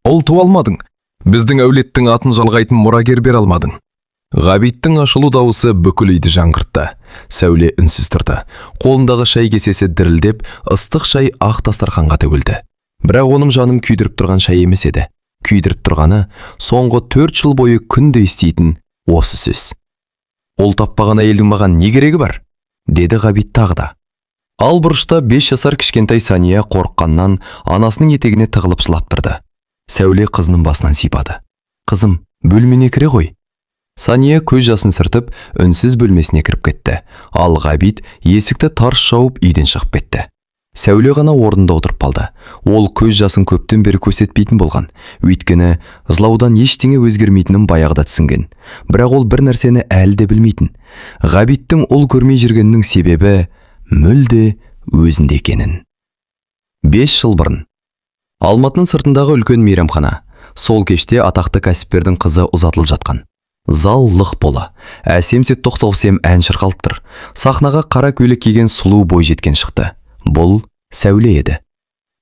Ұл туа алмадың. Біздің әулеттің атын жалғайтын мұрагер бере алмадың. Ғабиттің ашылу дауысы бүкіл үйді жаңғыртты. Сәуле үнсіз тұрды. Қолындағы шай кесесі дірілдеп, ыстық шай ақ дастарханға төгілді. Бірақ оның жанын күйдіріп тұрған шай емес еді. Күйдіріп тұрғаны соңғы 4 жыл бойы күнде еститін осы сөз. Ұл таппаған әйелдің маған не керегі бар? Деді Ғабит тағы да. Ал бұрышта 5 жасар кішкентай Сания қорыққаннан анасының етегіне тығылып жылап тұрды. Сәуле қызының басынан сипады. Қызым, бөлмене кіре ғой. Сания көз жасын сүртіп, үнсіз бөлмесіне кіріп кетті. Ал Ғабит есікті тарс жауып үйден шығып кетті. Сәуле ғана орнында отырып қалды. Ол көз жасын көптен бері көрсетпейтін болған. Өйткені жылаудан ештеңе өзгермейтінін баяғыда түсінген. Бірақ ол бір нәрсені әлі де білмейтін. Ғабиттің ұл көрмей жүргенінің себебі мүлде өзінде екенін. 5 жыл бұрын Алматының сыртындағы үлкен мейрамхана. Сол кеште атақты кәсіпкердің қызы ұзатылып жатқан. Зал лық бола. Әсемсет тоқталсем ән шырқалып тұр. Сахнаға қара көйлек киген сұлу бойжеткен шықты. Бұл Сәуле еді.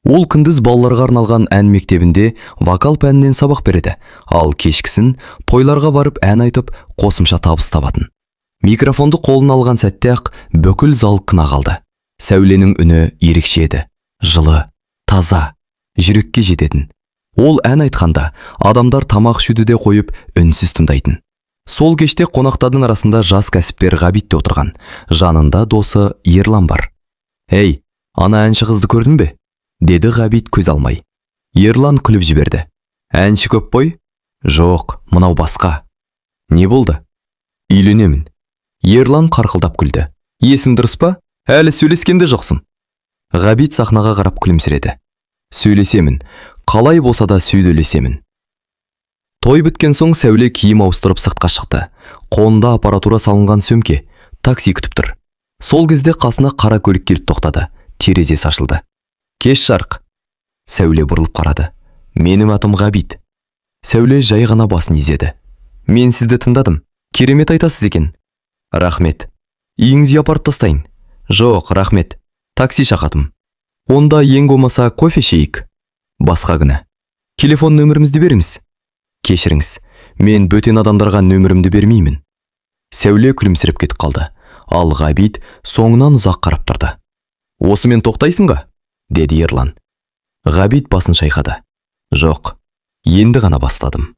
Ол күндіз балаларға арналған ән мектебінде вокал пәнінен сабақ береді. Ал кешкісін тойларға барып ән айтып, қосымша табыс табатын. Микрофонды қолына алған сәтте ақ бүкіл зал қына қалды. Сәуленің үні ерекше еді. Жылы, таза, жүрекке жететін. Ол ән айтқанда адамдар тамақ ішуді де қойып үнсіз тыңдайтын. Сол кеште қонақтардың арасында жас кәсіпкер Ғабит те отырған. Жанында досы Ерлан бар. «Ей, ана әнші қызды көрдің бе?» деді Ғабит көз алмай. Ерлан күліп жіберді. «Әнші көп қой?» «Жоқ, мынау басқа». «Не болды?» «Үйленемін». Ерлан қарқылдап күлді. «Есім дұрыс па? Әлі сөйлескенде жоқсың». Ғабит сахнаға қарап күлімсіреді. «Сөйлесемін, қалай болса да сөйлесемін». Той біткен соң Сәуле киім ауыстырып сыртқа шықты. Қолында аппаратура салынған сөмке, такси күтіп тұр. Сол кезде қасына қара көлік келіп тоқтады. Терезесі ашылды. «Кеш жарық». Сәуле бұрылып қарады. «Менің атым Ғабит». Сәуле жай ғана басын изеді. «Мен сізді тыңдадым. Керемет айтасыз екен». «Рахмет». «Үйіңізге апарып тастайын». «Жоқ, рахмет. Такси шақырдым». «Онда ең болмаса кофе ішейік». «Басқа күні». «Телефон нөмірімізді беріңіз». «Кешіріңіз, мен бөтен адамдарға нөмірімді бермеймін». Сәуле күлімсіреп кетіп қалды. Ал Ғабит соңынан ұзақ қарап тұрды. «Осымен тоқтайсың ба?» деді Ерлан. Ғабит басын шайқады. «Жоқ, енді ғана бастадым».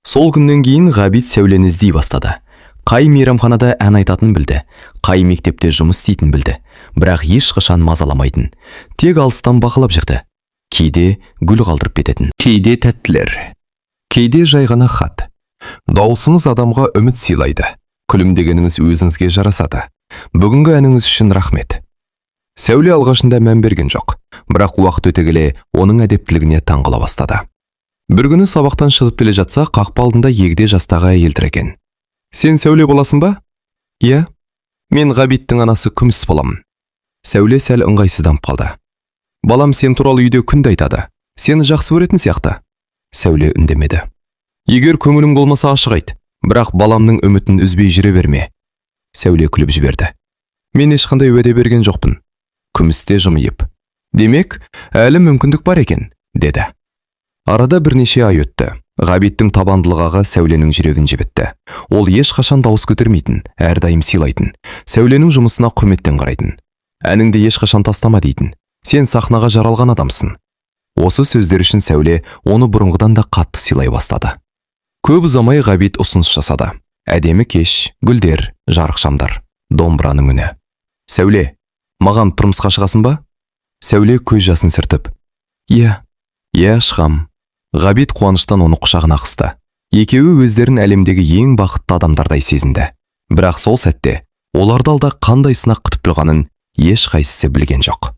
Сол күннен кейін Ғабит Сәулені іздей бастады. Қай мейрамханада ән айтатын білді, қай мектепте жұмыс істейтін білді, бірақ ешқашан мазаламайтын. Тек алыстан бақылап жүрді. Кейде гүл қалдырып кететін, кейде тәттілер, кейде жай ғана хат. Даусыңыз адамға үміт сыйлайды. Күлімдегеніңіз өзіңізге жарасады. Бүгінгі әніңіз үшін рахмет. Сәуле алғашында мән берген жоқ, бірақ уақыт өте келе оның әдептілігіне таңғала бастады. Бір күні сабақтан шығып келе жатса, қақпа алдында егде жастағы әйел тұр екен. «Сен Сәуле боласың ба?» «Иә, мен Ғабиттің анасы Күміс боламын». Сәуле сәл ыңғайсызданып қалды. «Балам сен туралы үйде күнде айтады. Сені жақсы көретін сияқты». Сәуле үндемеді. «Егер көңілің болмаса ашық айт, бірақ баламның үмітін үзбей жүре берме». Сәуле күліп жіберді. «Мен ешқандай уәде берген жоқпын». Күміс те жымиып. «Демек, әлі мүмкіндік бар екен», деді. Арада бірнеше ай өтті. Ғабиттің табандылығы Сәуленің жүрегін жібітті. Ол ешқашан дауыс көтермейтін, әрдайым сыйлайтын. Сәуленің жұмысына құрметтен қарайтын. «Әніңді ешқашан тастама» дейтін. «Сен сахнаға жаралған адамсың». Осы сөздер үшін Сәуле оны бұрынғыдан да қатты сыйлай бастады. Көп ұзамай Ғабит ұсыныс жасады. Әдемі кеш, гүлдер, жарық шамдар, домбыраның үні. «Сәуле, маған тұрмысқа шығасың ба?» Сәуле көз жасын сүртіп. «Иә, шығам». Ғабит қуаныштан оны құшағына қысты. Екеуі өздерін әлемдегі ең бақытты адамдардай сезінді. Бірақ сол сәтте оларды алда қандай сынақ күтіп тұрғанын ешқайсысы білген жоқ.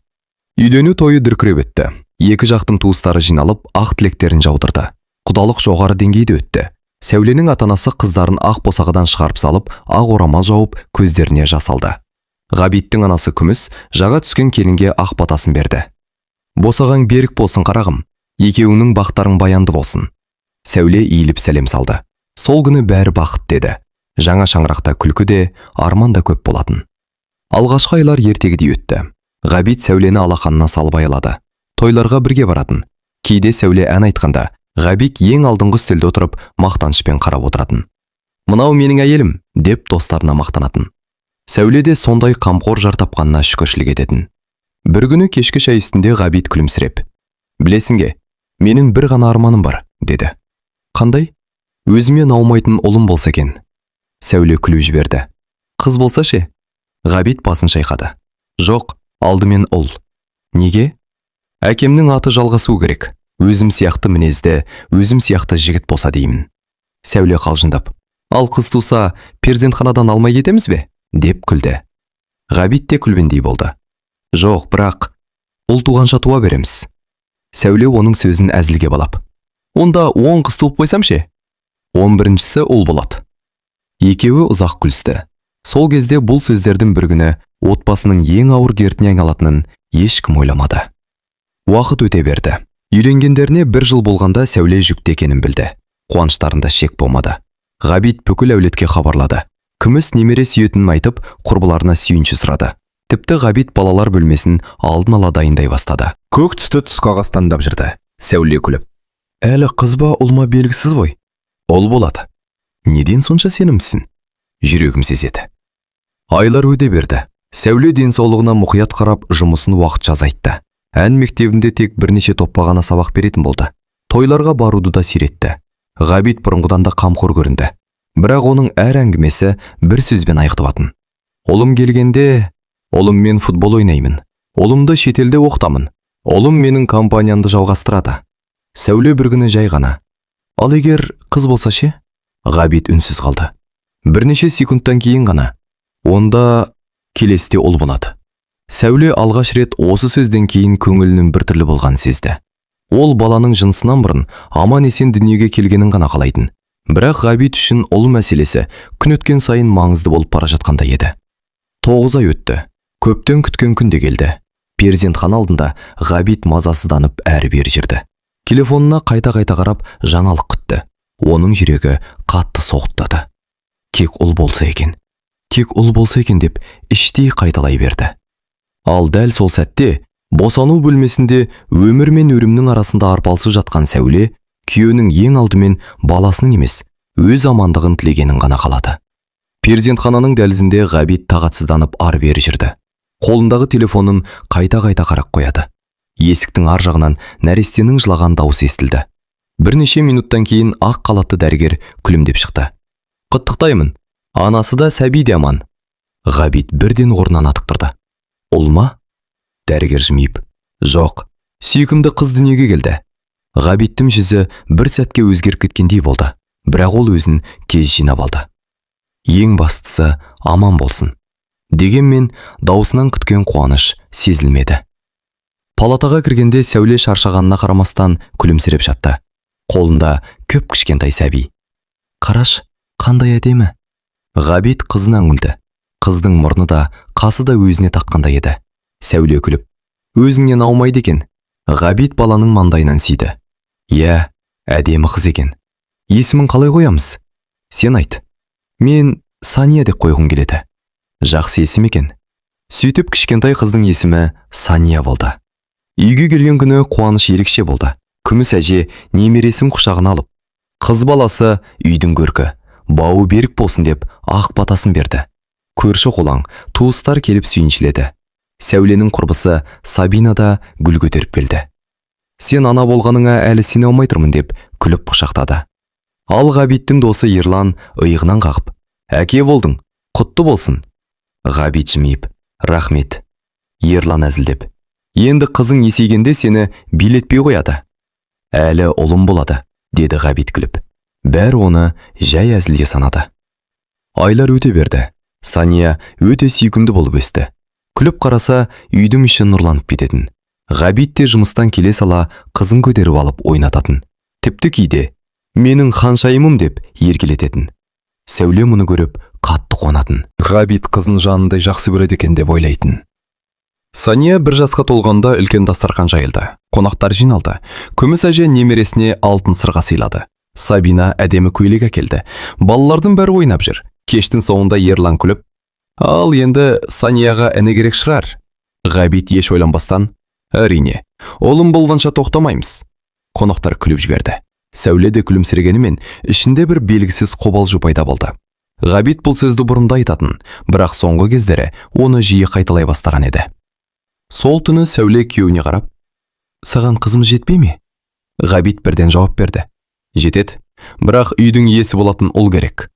Үйлену тойы дүркіреп өтті. Екі жақтың туыстары жиналып, ақ тілектерін жаудырды. Құдалық жоғары деңгейде өтті. Сәуленің ата-анасы қыздарын ақ босағадан шығарып салып, ақ орамал жауып, көздеріне жас алды. Ғабиттің анасы Күміс жаңа түскен келінге ақ батасын берді. «Босағаң берік болсын қарағым. Екеуіңнің бақтарың баянды болсын». Сәуле иіліп сәлем салды. Сол күні бәрі бақыт деді. Жаңа шаңырақта күлкі де, арман да көп болатын. Алғашқы айлар ертегідей өтті. Ғабит Сәулені алақанына салып аялады. Тойларға бірге баратын. Кейде Сәуле ән айтқанда, Ғабит ең алдыңғы үстелде отырып, мақтанышпен қарап отыратын. «Мынау менің әйелім», деп достарына мақтанатын. Сәуле де сондай қамқор жар тапқанына шүкіршілік ететін. Бір күні кешкі шай үстінде Ғабит күлімсіреп: «Білесіңге, менің бір ғана арманым бар», деді. «Қандай?» «Өзіме наумайтын ұлым болса екен». Сәуле күліп жіберді. «Қыз болса ше?» Ғабит басын шайқады. «Жоқ, алдымен ұл». «Неге?» «Әкемнің аты жалғасу керек. Өзім сияқты мінезді, өзім сияқты жігіт болса деймін». Сәуле қалжыңдап: «Ал қыз туса, перзентханадан алмай кетеміз бе?» деп күлді. Ғабит те күлгендей болды. «Жоқ, бірақ ұл туғанша туа береміз». Сәуле оның сөзін әзілге балап: «Онда 10 қыз туып қойсам ше?» 11-шісі ұл болады». Екеуі ұзақ күлісті. Сол кезде бұл сөздердің бір күні отбасының ең ауыр дертіне айналатынын ешкім ойламады. Уақыт өте берді. Үйленгендеріне 1 жыл болғанда Сәуле жүкті екенін білді. Қуаныштарында шек болмады. Ғабит бүкіл әулетке хабарлады. Күміс немере сүйетінін айтып, құрбыларына сүйінші сұрады. Тіпті Ғабит балалар бөлмесін алдын ала дайындай бастады. Көк түсті түс қағаз таңдап жүрді. Сәуле күліп: «Әлі қыз ба, ұл ма белгісіз ғой. Ұл болады». «Неден сонша сенімдісің?» «Жүрегім сезеді». Айлар өте берді. Сәуле денсаулығына мұқият қарап, жұмысын уақытша азайтты. Ән мектебінде тек бірнеше топқа ғана сабақ беретін болды. Тойларға баруды да сиретті. Ғабит бұрынғыдан да қамқор көрінді. Бірақ оның әр әңгімесі бір сөзбен аяқталатын. «Ұлым келгенде, ұлым мен футбол ойнаймын. Ұлымды шетелде оқытамын. Ұлым менің компаниямды жалғастырады». Сәуле бір күні жай ғана: «Ал егер қыз болса ше?» Ғабит үнсіз қалды. Бірнеше секундтан кейін ғана: «Онда келесте ұл болады». Сәуле алғаш рет осы сөзден кейін көңілінің біртүрлі болғанын сезді. Ол баланың жынысынан бұрын аман-есен дүниеге келгенін ғана қалайтын. Бірақ Ғабит үшін ұл мәселесі күн өткен сайын маңызды болып бара жатқандай еді. 9 ай өтті. Көптен күткен күн де келді. Перзентхана алдында Ғабит мазасызданып әрі-бері жүрді. Телефонына қайта-қайта қарап жаңалық күтті. Оның жүрегі қатты соғыттады. Тек ұл болса екен. Тек ұл болса екен деп іштей қайталай берді. Ал дәл сол сәтте босану бөлмесінде өмір мен өлімнің арасында арпалысып жатқан Сәуле күйеуінің ең алдымен баласының емес, өз амандығын тілегенін ғана қалады. Перзентхананың дәлізінде Ғабит тағатсызданып ары-бері жүрді. Қолындағы телефонын қайта-қайта қарап қояды. Есіктің ар жағынан нәрестенің жылаған дауысы естілді. Бірнеше минуттан кейін ақ халатты дәрігер күлімдеп шықты. «Құттықтаймын. Анасы да, сәби де аман». Ғабит бірден орнынан атып тұрды. «Ұл ма?» Дәрігер жымиып: «Жоқ, сүйкімді қыз дүниеге келді». Ғабиттің жүзі бір сәтке өзгеріп кеткендей болды, бірақ ол өзін тез жинап алды. «Ең бастысы аман болсын». Дегенмен даусынан күткен қуаныш сезілмеді. Палатаға кіргенде Сәуле шаршағанына қарамастан күлімсіреп жатты. Қолында көп кішкентай сәби. «Қараш, қандай әдемі». Ғабит қызына үңілді. Қыздың мұрны да, қасы да өзіне таққандай еді. Сәуле күліп: «Өзіңнен аумайды екен». Ғабит баланың маңдайынан сүйді. «Иә, әдемі қыз екен. Есімін қалай қоямыз?» «Сен айт». «Мен Сания деп қойғым келеді». «Жақсы есім екен». Сөйтіп кішкентай қыздың есімі Сания болды. Үйге келген күні қуаныш ерекше болды. Күміс әже немересін құшағына алып, қыз баласы үйдің көркі, бауы берік болсын деп ақ батасын берді. Көрші қолаң, туыстар келіп сүйіншіледі. Сәуленің құрбысы Сабина да гүл көтеріп келді. «Сен ана болғаныңа әлі сене алмай тұрмын» деп күліп құшақтады. Ал Ғабиттің досы Ерлан иығынан қағып: «Әке болдың, құтты болсын». Ғабит жымиып: «Рахмет». Ерлан әзілдеп: «Енді қызың есейгенде сені билетпей қояды». «Әлі ұлым болады», деді Ғабит күліп. Бәрі оны жай әзілге санады. Айлар өте берді. Сания өте сүйкімді болып өсті. Күліп қараса, үйдің іші нұрланып кететін. Ғабит те жұмыстан келе сала қызын көтеріп алып ойнататын. Тіпті кейде «Менің ханшайымым» деп еркелететін. Сәуле мұны көріп қатты қуанатын. Ғабит қызын жанындай жақсы көреді екен деп ойлайтын. Сания 1 жасқа толғанда үлкен дастархан жайылды. Қонақтар жиналды. Күміс әже немересіне алтын сырға сыйлады. Сабина әдемі көйлек әкелді. Балалардың бәрі ойнап жүр. Кештің соңында Ерлан күліп: «Ал енді Санияға әне керек шығар». Ғабит еш ойланбастан: «Әрине, ұлым болғанша тоқтамаймыз». Қонақтар күліп жіберді. Сәуле де күлімсірегенімен ішінде бір белгісіз қобалжу пайда болды. Ғабит бұл сөзді бұрында айтатын, бірақ соңғы кездері оны жиі қайталай бастаған еді. Сол түні Сәуле күйеуіне қарап, «Саған қызым жетпей ме?» Ғабит бірден жауап берді. «Жетеді, бірақ үйдің иесі болатын ұл керек».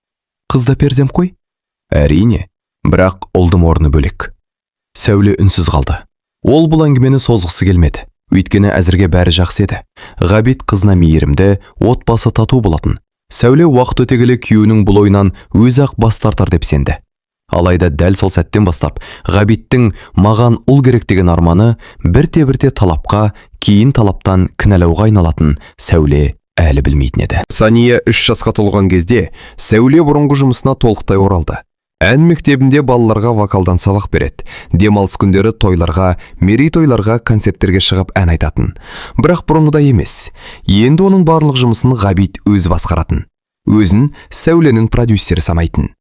«Қыз да перзент қой?» «Әрине, бірақ ұлдың орны бөлек». Сәуле үнсіз қалды. Ол бұл әңгімені созғысы келмеді. Өйткені әзірге бәрі жақсы еді. Ғабит қызына мейірімді, отбасы тату болатын. Сәуле уақыт өте келе күйеуінің бұл ойынан өзі-ақ бас тартар деп сенді. Алайда дәл сол сәттен бастап Ғабиттің маған ұл керек деген арманы бірте-бірте талапқа, кейін талаптан кінәлауға айналатын Сәуле әлі білмейтін еді. Сания 3 жасқа толған кезде Сәуле бұрынғы жұмысына толықтай оралды. Ән мектебінде балаларға вокалдан сабақ береді. Демалыс күндері тойларға, мерейтойларға, концерттерге шығып ән айтатын. Бірақ бұрынғыдай емес. Енді оның барлық жұмысын Ғабит өзі басқаратын. Өзін Сәуленің продюсері санайтын.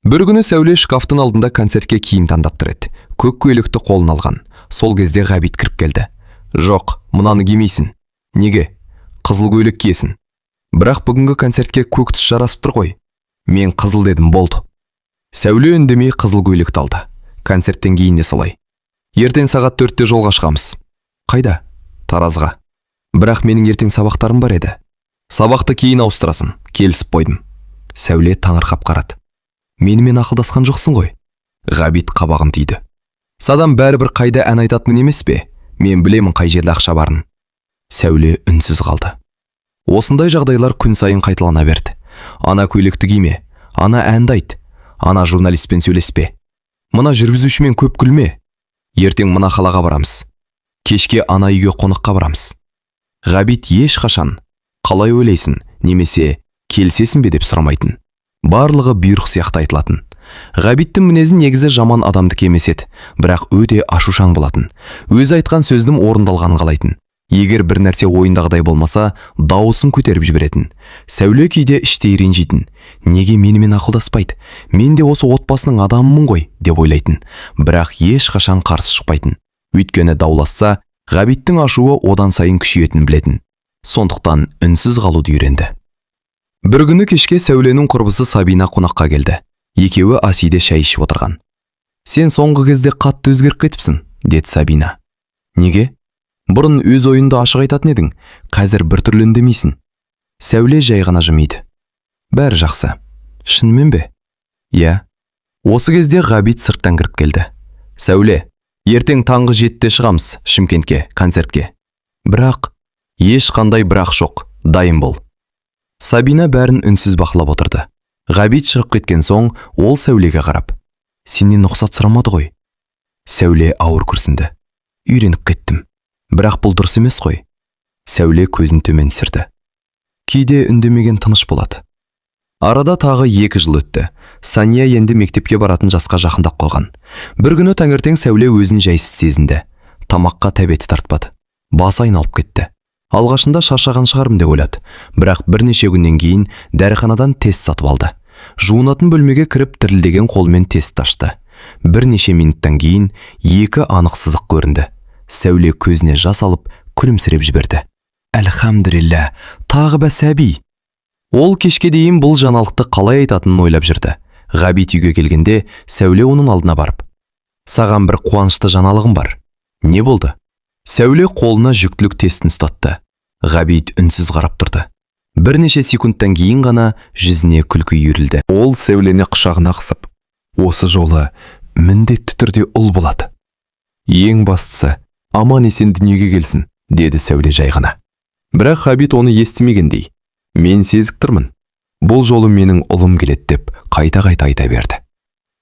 Бір күні Сәуле шкафтың алдында концертке киім таңдап тұр еді. Көк көйлекті қолына алған. Сол кезде Ғабит кіріп келді. «Жоқ, мұнаны кимейсің». «Неге?» «Қызыл көйлек киесің». «Бірақ бүгінгі концертке көк түс жарасып тұр ғой». «Мен қызыл дедім, болды». Сәуле үндемей қызыл көйлекті алды. Концерттен кейін де солай. «Ертең сағат 4-те жолға шығамыз». «Қайда?» «Таразға». «Бірақ менің ертең сабақтарым бар еді». «Сабақты кейін ауыстырасың», келісіп қойдым». Сәуле таңырқап қарады. «Менімен ақылдасқан жоқсың ғой?» Ғабит қабағын түйді. «Садам бәрібір қайда ән айтатын емес пе? Мен білемін қай жерде ақша барын». Сәуле үнсіз қалды. Осындай жағдайлар күн сайын қайталана берді. Ана көйлекті киме, ана әнді айт, ана журналистпен сөйлеспе, мына жүргізушімен көп күлме. Ертең мына қалаға барамыз. Кешке ана үйге қонаққа барамыз. Ғабит ешқашан «Қалай ойлайсың?» немесе «Келісесің бе?» деп сұрамайтын. Барлығы бұйрық сияқты айтылатын. Ғабиттің мінезі негізі жаман адамдық емес еді, бірақ өте ашушаң болатын. Өзі айтқан сөздің орындалғанын қалайтын. Егер бір нәрсе ойындағыдай болмаса, дауысын көтеріп жіберетін. Сәуле кейде іштей ренжитін. Неге менімен ақылдаспайды? Мен де осы отбасының адамымын ғой, деп ойлайтын. Бірақ ешқашан қарсы шықпайтын. Өйткені дауласса, Ғабиттің ашуы одан сайын күшейетінін білетін. Сондықтан үнсіз қалуды үйренді. Бір күні кешке Сәуленің құрбысы Сабина қонаққа келді. Екеуі ас үйде шай ішіп отырған. «Сен соңғы кезде қатты өзгеріп кетіпсің», деді Сабина. «Неге?» «Бұрын өз ойынды ашық айтатын едің, қазір бір түрлі үндемейсің». Сәуле жай ғана жымиды. «Бәрі жақсы». «Шынымен бе?» «Иә». Осы кезде Ғабит сырттан кіріп келді. «Сәуле, ертең таңғы 7-те шығамыз Шымкентке, концертке». «Бірақ...» «Ешқандай бірақ жоқ, дайын бол». Сабина бәрін үнсіз бақылап отырды. Ғабит шығып кеткен соң, ол Сәулеге қарап: «Сенен рұқсат сұрамады ғой?» Сәуле ауыр күрсінді. «Үйреніп кеттім. Бірақ бұл дұрыс емес қой». Сәуле көзін төмен түсірді. Кейде үндемеген тыныш болады. Арада тағы 2 жыл өтті. Сания енді мектепке баратын жасқа жақындап қалған. Бір күні таңертең Сәуле өзін жайсыз сезінді. Тамаққа тәбеті тартпады. Басы айналып кетті. Алғашында шаршаған шығармын деп ойлады, бірақ бірнеше күннен кейін дәріханадан тест сатып алды. Жуынатын бөлмеге кіріп дірілдеген қолмен тест ашты. Бірнеше минуттан кейін 2 анық сызық көрінді. Сәуле көзіне жас алып күлімсіреп жіберді. «Әлхамдулилля, тағы ба сәби». Ол кешке дейін бұл жаңалықты қалай айтатынын ойлап жүрді. Ғабит үйге келгенде Сәуле оның алдына барып: «Саған бір қуанышты жаңалығым бар». «Не болды?» Сәуле қолына жүктілік тестін ұстатты. Ғабит үнсіз қарап тұрды. Бірнеше секундтан кейін ғана жүзіне күлкі үйірілді. Ол Сәулені құшағына қысып: «Осы жолы міндетті түрде ұл болады. Ең бастысы, аман-есен дүниеге келсін», деді Сәуле жай ғана. Бірақ Ғабит оны естімегендей: «Мен сезік тұрмын. Бұл жолы менің ұлым келеді», деп қайта-қайта айта берді.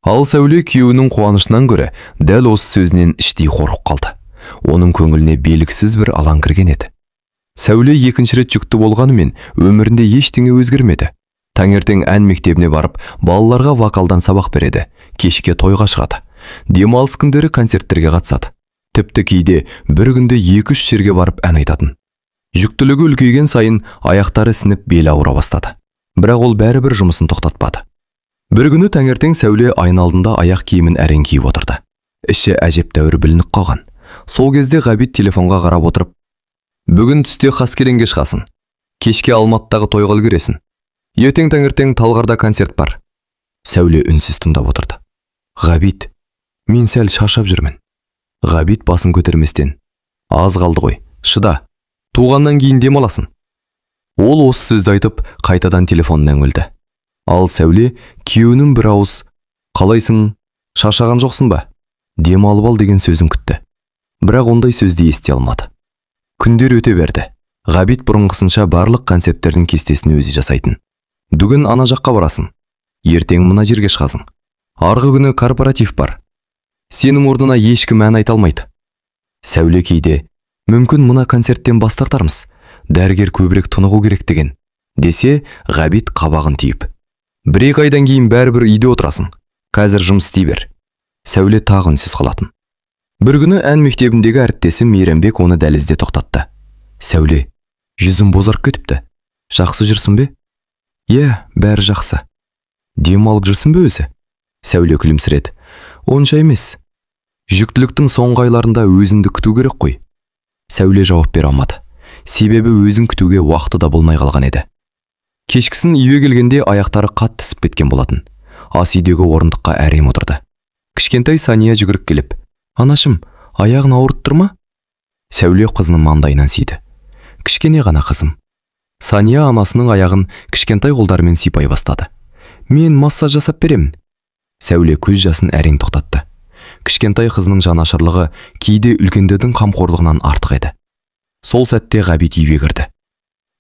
Ал Сәуле күйеуінің қуанышынан көрі дәл осы сөзінен іштей қорқып қалды. Оның көңіліне белгісіз бір алаң кірген еді. Сәуле 2-ші рет жүкті болғанымен өмірінде ештеңе өзгермеді. Таңертең ән мектебіне барып, балаларға вокалдан сабақ береді, кешке тойға шығады. Демалыс күндері концерттерге қатысады. Тіпті кейде бір күнде 2-3 жерге барып ән айтатын. Жүктілігі үлкейген сайын аяқтары сініп бел ауыра бастады. Бірақ ол бәрібір жұмысын тоқтатпады. Бір күні таңертең Сәуле айналдында аяқ киімін әрең киіп отырды. Іші әжептәуір білініп қалған. Сол кезде Ғабит телефонға қарап отырып: Бүгін түсте қаскелеңге шығасың. Кешке Алматыдағы тойға үлгересің. Ертең таңертең Талғарда концерт бар. Сәуле үнсіз тыңдап отырды. Ғабит, мен сәл шаршап жүрмін. Ғабит басын көтерместен. Аз қалды ғой, шыда. Туғаннан кейін демаласың. Ол осы сөзді айтып, қайтадан телефонына үңілді. Ал Сәуле күйеуінің бір ауыз «Қалайсың, шаршаған жоқсың ба?» демалып ал деген сөзін күтті. Бірақ ондай сөзді ести алмады. Күндер өте берді. Ғабит бұрынғысынша барлық концерттердің кестесін өзі жасайтын. Бүгін ана жаққа барасың. Ертең мына жерге шығасың. Арғы күні корпоратив бар. Сенің орнына ешкім ән айта алмайды. Сәуле кейде, мүмкін мына концерттен бас тартармыз. Дәрігер көбірек тынығу керек деген. Десе, Ғабит қабағын түйіп. Бір-екі айдан кейін бәрібір үйде отырасың. Қазір жұмыс істей бер. Сәуле тағы үнсіз қалатын. Бір күні ән мектебіндегі әріптесі Мейрамбек оны дәлізде тоқтатты. Сәуле, жүзің бозарып кетіпті. Жақсы жүрсің бе? Иә, бәрі жақсы. Дем алып жүрсің бе өзі? Сәуле күлімсіреді. Онша емес. Жүктіліктің соңғы айларында өзіңді күту керек қой. Сәуле жауап бере алмады. Себебі өзін күтуге уақыты да болмай қалған еді. Кешкісін үйге келгенде аяқтары қатты ісіп кеткен болатын. Ас үйдегі орындыққа әрең отырды. Кішкентай Сания жүгіріп келіп, «Анашым, аяғын ауырып тұр ма?» Сәуле қызының маңдайынан сүйді. «Кішкене ғана қызым». Сания анасының аяғын кішкентай қолдарымен сипай бастады. «Мен массаж жасап беремін». Сәуле көз жасын әрең тоқтатты. Кішкентай қызының жанашырлығы кейде үлкендердің қамқорлығынан артық еді. Сол сәтте Ғабит үйге кірді.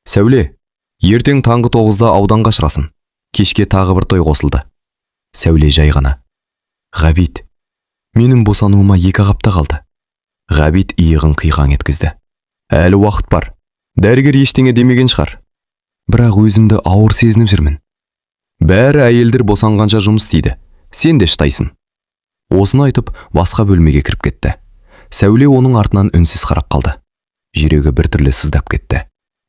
«Сәуле, ертең таңғы 9-да ауданға шығасың. Кешке тағы бір той қосылды». Сәуле жай ғана. «Ғабит, менің босануыма 2 апта қалды». Ғабит иығын қиқаң еткізді. «Әлі уақыт бар. Дәрігер ештеңе демеген шығар. Бірақ өзімді ауыр сезініп жүрмін. Бәрі әйелдер босанғанша жұмыс істейді. Сен де шыдайсың». Осыны айтып, басқа бөлмеге кіріп кетті. Сәуле оның артынан үнсіз қарап қалды. Жүрегі біртүрлі сыздап кетті.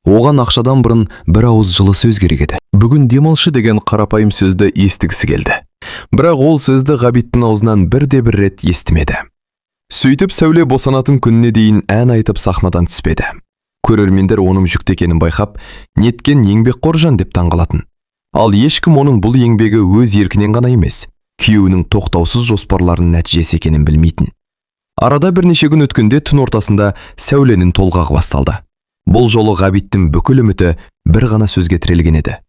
Оған ақшадан бұрын бір ауыз жылы сөз керек еді. Бүгін демалшы деген қарапайым сөзді естігісі келді. Бірақ ол сөзді Ғабиттің аузынан бірде-бір рет естімеді. Сөйтіп Сәуле босанатын күніне дейін ән айтып сахнадан түспеді. Көрермендер оның жүкті екенін байқап, неткен еңбекқор жан деп таңғалатын. Ал ешкім оның бұл еңбегі өз еркінен ғана емес, күйеуінің тоқтаусыз жоспарларының нәтижесі екенін білмейтін. Арада бірнеше күн өткенде түн ортасында Сәуленің толғағы басталды. Бұл жолы Ғабиттің бүкіл үміті бір ғана сөзге тірелген еді.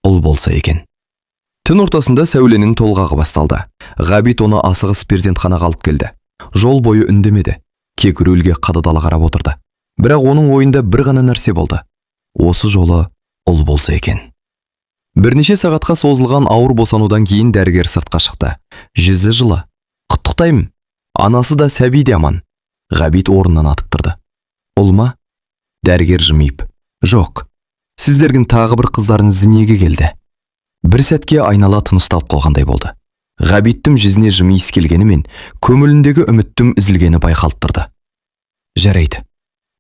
Ұл болса екен. Түн ортасында Сәуленің толғағы басталды. Ғабит оны асығыс перзентханаға алып келді. Жол бойы үндемеді. Кек рөлге қададала қарап отырды. Бірақ оның ойында бір ғана нәрсе болды. Осы жолы ұл болса екен. Бірнеше сағатқа созылған ауыр босанудан кейін дәрігер сыртқа шықты. Жүзі жылы. «Құттықтаймын. Анасы да сәби де аман». Ғабит орнынан атып тұрды. «Ұл ма?» Дәрігер жымиып. «Жоқ. Сіздердің тағы бір қыздарыңыз дүниеге келді». Бір сәтке айнала тынысталып қалғандай болды. Ғабиттің жүзіне жымиыс келгенімен көңіліндегі үміттің үзілгені байқалып тұрды. «Жарайды»,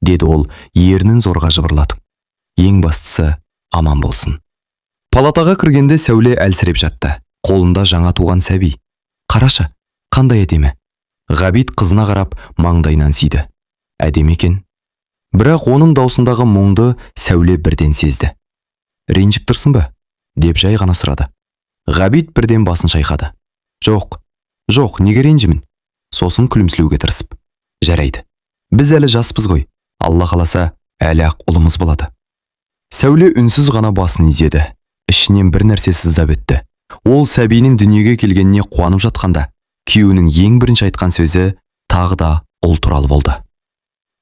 деді ол ернін зорға жыбырлатып. «Ең бастысы аман болсын». Палатаға кіргенде Сәуле әлсіреп жатты. Қолында жаңа туған сәби. «Қарашы, қандай әдемі». Ғабит қызына қарап маңдайынан сүйді. «Әдемі екен». Бірақ оның даусындағы мұңды Сәуле бірден сезді. «Ренжіп тұрсың ба?» деп жай ғана сұрады. Ғабит бірден басын шайқады. «Жоқ, неге ренжімін?» Сосын күлімсілеуге тырысып. «Жарайды. Біз әлі жаспыз ғой. Алла қаласа, әлі ақ ұлымыз болады». Сәуле үнсіз ғана басын изеді. Ішінен бір нәрсе сыздап өтті. Ол сәбиінің дүниеге келгеніне қуанып жатқанда, күйеуінің ең бірінші айтқан сөзі тағы да ұл туралы болды.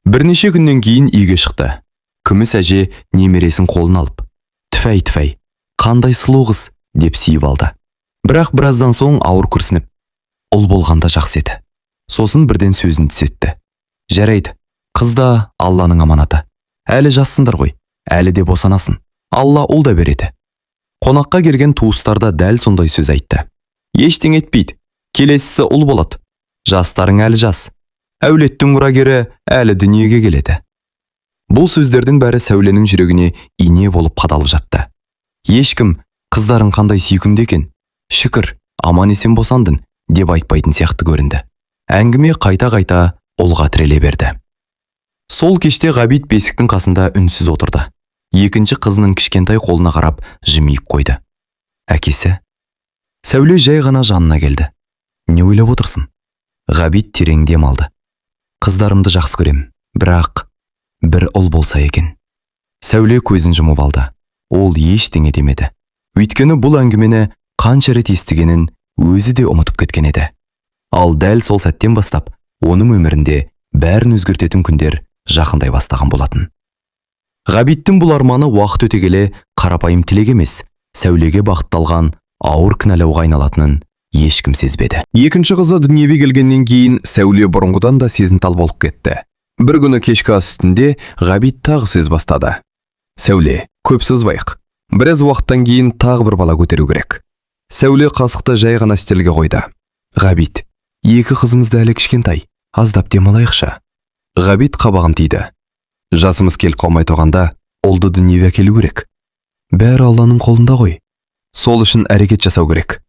Бірнеше күннен кейін үйге шықты. Күміс әже немересін қолын алып, «Түфәй, қандай сұлу қыз» деп сүйіп алды. Бірақ біраздан соң ауыр күрсініп, «Ұл болғанда жақсы еді». Сосын бірден сөзін түзетті. «Жарайды, қыз да Алланың аманаты. Әлі жассыңдар ғой, әлі де босанасын. Алла ұл да береді». Қонаққа келген туыстар да дәл сондай сөз айтты. «Ештеңе етпейді. Келесісі ұл болады. Жастарың әлі жас. Әулеттің мұрагері әлі дүниеге келеді». Бұл сөздердің бәрі Сәуленің жүрегіне ине болып қадалып жатты. Ешкім «Қыздарың қандай сүйкімді екен? Шүкір, аман есен босандың» деп айтпайтын сияқты көрінді. Әңгіме қайта-қайта ұлға тіреле берді. Сол кеште Ғабит бесіктің қасында үнсіз отырды. Екінші қызының кішкентай қолына қарап жымиып қойды. Әкесі. Сәуле жай ғана жанына келді. Не ойлап отырсың? Ғабит терең дем алды. Қыздарымды жақсы көрем, бірақ бір ұл болса екен. Сәуле көзін жұмып алды. Ол ештеңе демеді. Өйткені бұл әңгімені қанша рет естігенін өзі де ұмытып кеткен еді. Ал дәл сол сәттен бастап оның өмірінде бәрін өзгертетін күндер жақындай бастаған болатын. Ғабиттің бұл арманы уақыт өте келе қарапайым тілек емес, Сәулеге бағытталған ауыр кінәлауға айналатынын ешкім сезбеді. Екінші қызы дүниеге келгеннен кейін Сәуле бұрынғыдан да сезімтал болып кетті. Бір күні кешкі ас үстінде Ғабит тағы сөз бастады. Сәуле, көп созбайық. Біраз уақыттан кейін тағы бір бала көтеру керек. Сәуле қасықты жай ғана үстелге қойды. Ғабит, екі қызымыз да әлі кішкентай, аздап демалайықшы. Ғабит қабағын тиді. Жасымыз келіп қалмай тұрғанда ұлды дүниеге әкелу керек. Бәрі Алланың қолында ғой. Сол үшін әрекет жасау керек.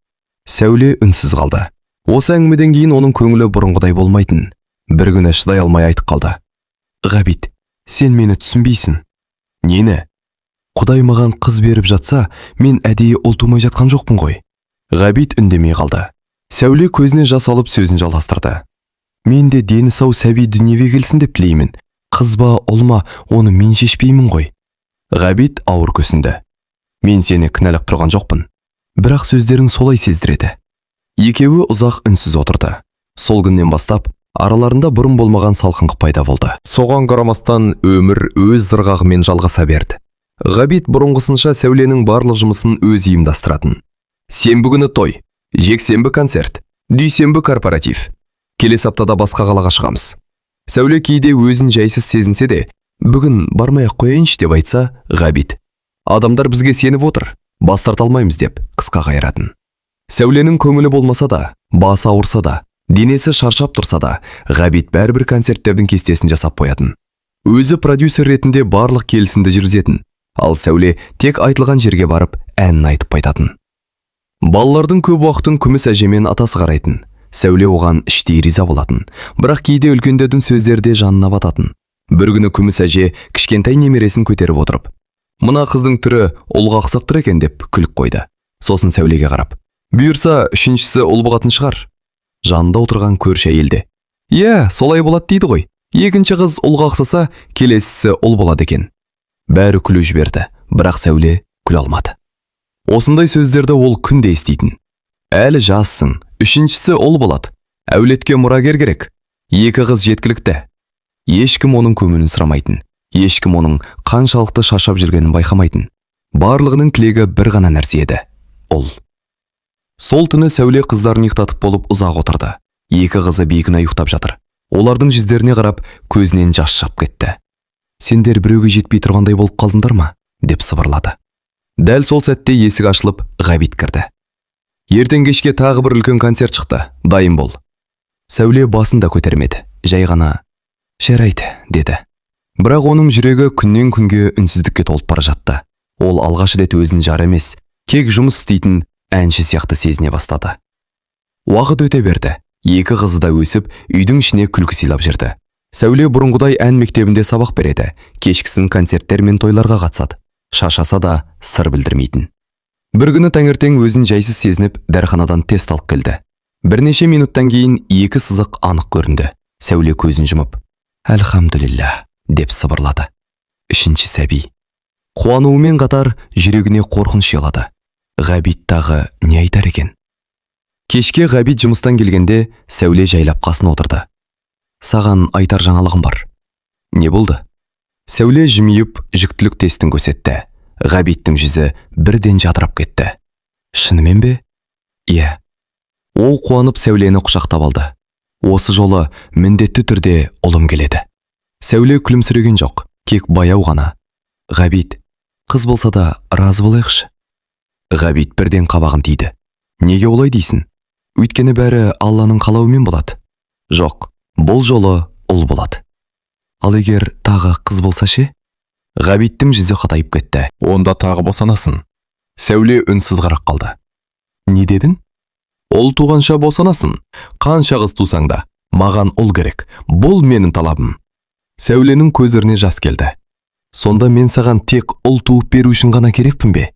Сәуле үнсіз қалды. Осы әңгімеден кейін оның көңілі бұрынғыдай болмайтын. Бір күні шыдай алмай айтып қалды. Ғабит, сен мені түсінбейсің. Нені? Құдай маған қыз беріп жатса, мен әдейі ұл тумай жатқан жоқпын ғой. Ғабит үндемей қалды. Сәуле көзіне жас алып сөзін жалғастырды. Мен де дені сау сәби дүниеге келсін деп тілеймін. Қыз ба, ұл ма, оны мен шешпеймін ғой. Ғабит ауыр көсінді. Мен сені кінәлап тұрған жоқпын. Бірақ сөздерің солай сездіреді. Екеуі ұзақ үнсіз отырды. Сол күннен бастап араларында бұрын болмаған салқынқы пайда болды. Соған қарамастан өмір өз зырғағымен жалғаса берді. Ғабит бұрынғысынша Сәуленің барлық жұмысын өзі ұйымдастыратын. Сенбі күні той, жексенбі концерт, дүйсенбі корпоратив. Келесі аптада басқа қалаға шығамыз. Сәуле кейде өзін жайсыз сезінсе де, бүгін бармай-ақ қояйыншы деп айтса, Ғабит. Адамдар бізге сеніп отыр, бас тарта алмаймыз деп қысқа қайыратын. Сәуленің көңілі болмаса да, басы ауырса да, денесі шаршап тұрса да, Ғабит бәрібір концерттердің кестесін жасап қоятын. Өзі продюсер ретінде барлық келісімді жүргізетін, ал Сәуле тек айтылған жерге барып әнін айтып қайтатын. Балалардың көп уақытын күміс әжемен атасы қарайтын. Сәуле оған іштей риза болатын, бірақ кейде үлкендердің сөздері де жанына бататын. Бір күні күміс әже кішкентай немересін көтеріп отырып, мына қыздың түрі ұлға ұқсап тұр екен деп күліп қойды. Сосын Сәулеге қарап, бұйырса үшіншісі ұл болатын шығар. Жанында отырған көрші әйелде. Иә, солай болады дейді ғой. Екінші қыз ұлға ұқсаса, келесісі ұл болады екен. Бәрі күліп жіберді, бірақ Сәуле күле алмады. Осындай сөздерді ол күнде еститін. Әлі жассың, үшіншісі ұл болады. Әулетке мұрагер керек. Екі қыз жеткілікті. Ешкім оның көңілін сұрамайтын. Ешкім оның қаншалықты шаршап жүргенін байқамайтын. Барлығының тілегі бір ғана нәрсе еді. Ұл. Сол түні Сәуле қыздарын ұйықтатып болып ұзақ отырды. Екі қызы бейкүнә ұйықтап жатыр. Олардың жүздеріне қарап, көзінен жас шығып кетті. Сендер біреуге жетпей тұрғандай болып қалдыңдар ма? Деп сыбырлады. Дәл сол сәтте есік ашылып, Ғабит кірді. Ертең кешке тағы бір үлкен концерт шықты. Дайын бол. Сәуле басын да көтермеді. Жай ғана жарайды деді. Бірақ оның жүрегі күннен күнге үнсіздікке толып бара жатты. Ол алғаш рет өзін жар емес, кек жұмыс істейтін әнші сияқты сезіне бастады. Уақыт өте берді. Екі қызы да өсіп, үйдің ішіне күлкі сыйлап жүрді. Сәуле бұрынғыдай ән мектебінде сабақ береді. Кешкісін концерттер мен тойларға қатысады. Шашаса да сыр білдірмейтін. Бір күні таңертең өзін жайсыз сезініп, дәріханадан тест алып келді. Бірнеше минуттан кейін екі сызық анық көрінді. Сәуле көзін жұмып, «Әлхамдулилля» деп сыбырлады. Үшінші сәби. Қуануымен қатар жүрегіне қорқыныш ұялады. Ғабит тағы не айтар екен? Кешке Ғабит жұмыстан келгенде Сәуле жайлап қасына отырды. Саған айтар жаңалығым бар. Не болды? Сәуле жымиып жүктілік тестін көрсетті. Ғабиттің жүзі бірден жадырап кетті. Шынымен бе? Иә. Ол қуанып Сәулені құшақтап алды. Осы жолы міндетті түрде ұлым келеді. Сәуле күлімсіреген жоқ, кек баяу ғана. Ғабит, қыз болса да разы болайықшы. Ғабит бірден қабағын тиді. Неге олай дейсің? Өйткені бәрі Алланың қалауымен болады. Жоқ, бұл жолы ұл болады. Ал егер тағы қыз болса ше? Ғабиттің жүзі қатайып кетті. Онда тағы босанасың. Сәуле үнсіз қарап қалды. Не дедің? Ұл туғанша босанасың. Қанша қыз тусаң да, маған ұл керек. Бұл менің талабым. Сәуленің көздеріне жас келді. Сонда мен саған тек ұл туып беру үшін ғана керекпін бе?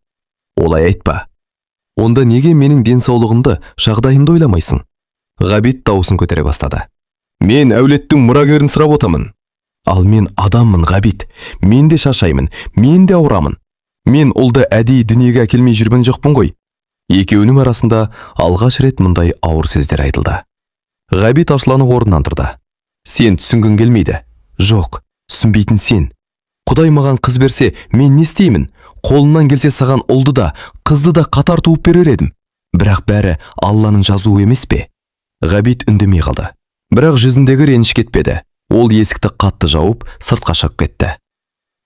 Олай айтпа. Онда неге менің денсаулығымды, жағдайымды ойламайсың? Ғабит дауысын көтере бастады. Мен әулеттің мұрагерін сұрап отамын. Ал мен адаммын, Ғабит. Мен де шаршаймын, мен де ауырамын. Мен ұлды әдейі дүниеге әкелмей жүрген жоқпын ғой. Екеуінің арасында алғаш рет мұндай ауыр сөздер айтылды. Ғабит ашуланып орнынан тұрды. Сен түсінгің келмейді. Жоқ, түсінбейтін сен. Құдай маған қыз берсе, мен не істеймін? Қолымнан келсе саған ұлды да, қызды да қатар туып берер едім. Бірақ бәрі Алланың жазуы емес пе? Ғабит үндемей қалды. Бірақ жүзіндегі реніш кетпеді. Ол есікті қатты жауып, сыртқа шығып кетті.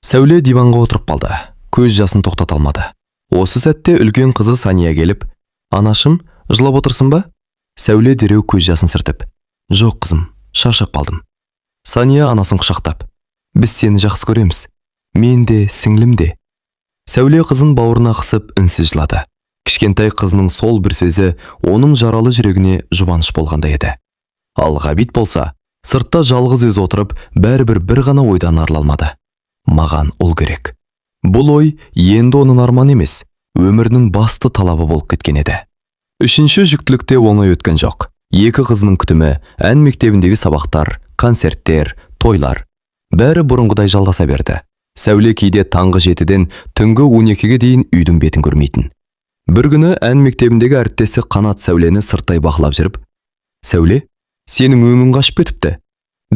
Сәуле диванға отырып қалды. Көз жасын тоқтата алмады. Осы сәтте үлкен қызы Сания келіп, «Анашым, жылап отырсың ба?» Сәуле дереу көз жасын сүртіп, «Жоқ, қызым, шаршап қалдым». Сания анасын құшақтап, «Біз сені жақсы көреміз. Мен де, сіңлім де». Сәуле қызын бауырына қысып үнсіз жылады. Кішкентай қызының сол бір сөзі оның жаралы жүрегіне жұбаныш болғандай еді. Ал Ғабит болса, сыртта жалғыз өзі отырып, бәрібір бір ғана ойдан арыла алмады. Маған ұл керек. Бұл ой енді оның арман емес, өмірінің басты талабы болып кеткен еді. Үшінші жүктілікте оңай өткен жоқ. Екі қызының күтімі, ән мектебіндегі сабақтар, концерттер, тойлар. Бәрі бұрынғыдай жалғаса берді. Сәуле кейде таңғы 7-ден түнгі 12-ге дейін үйдің бетін көрмейтін. Бір күні ән мектебіндегі әріптесі Қанат Сәулені сырттай бақылап жүріп, «Сәуле, сенің өңің қашып кетіпті.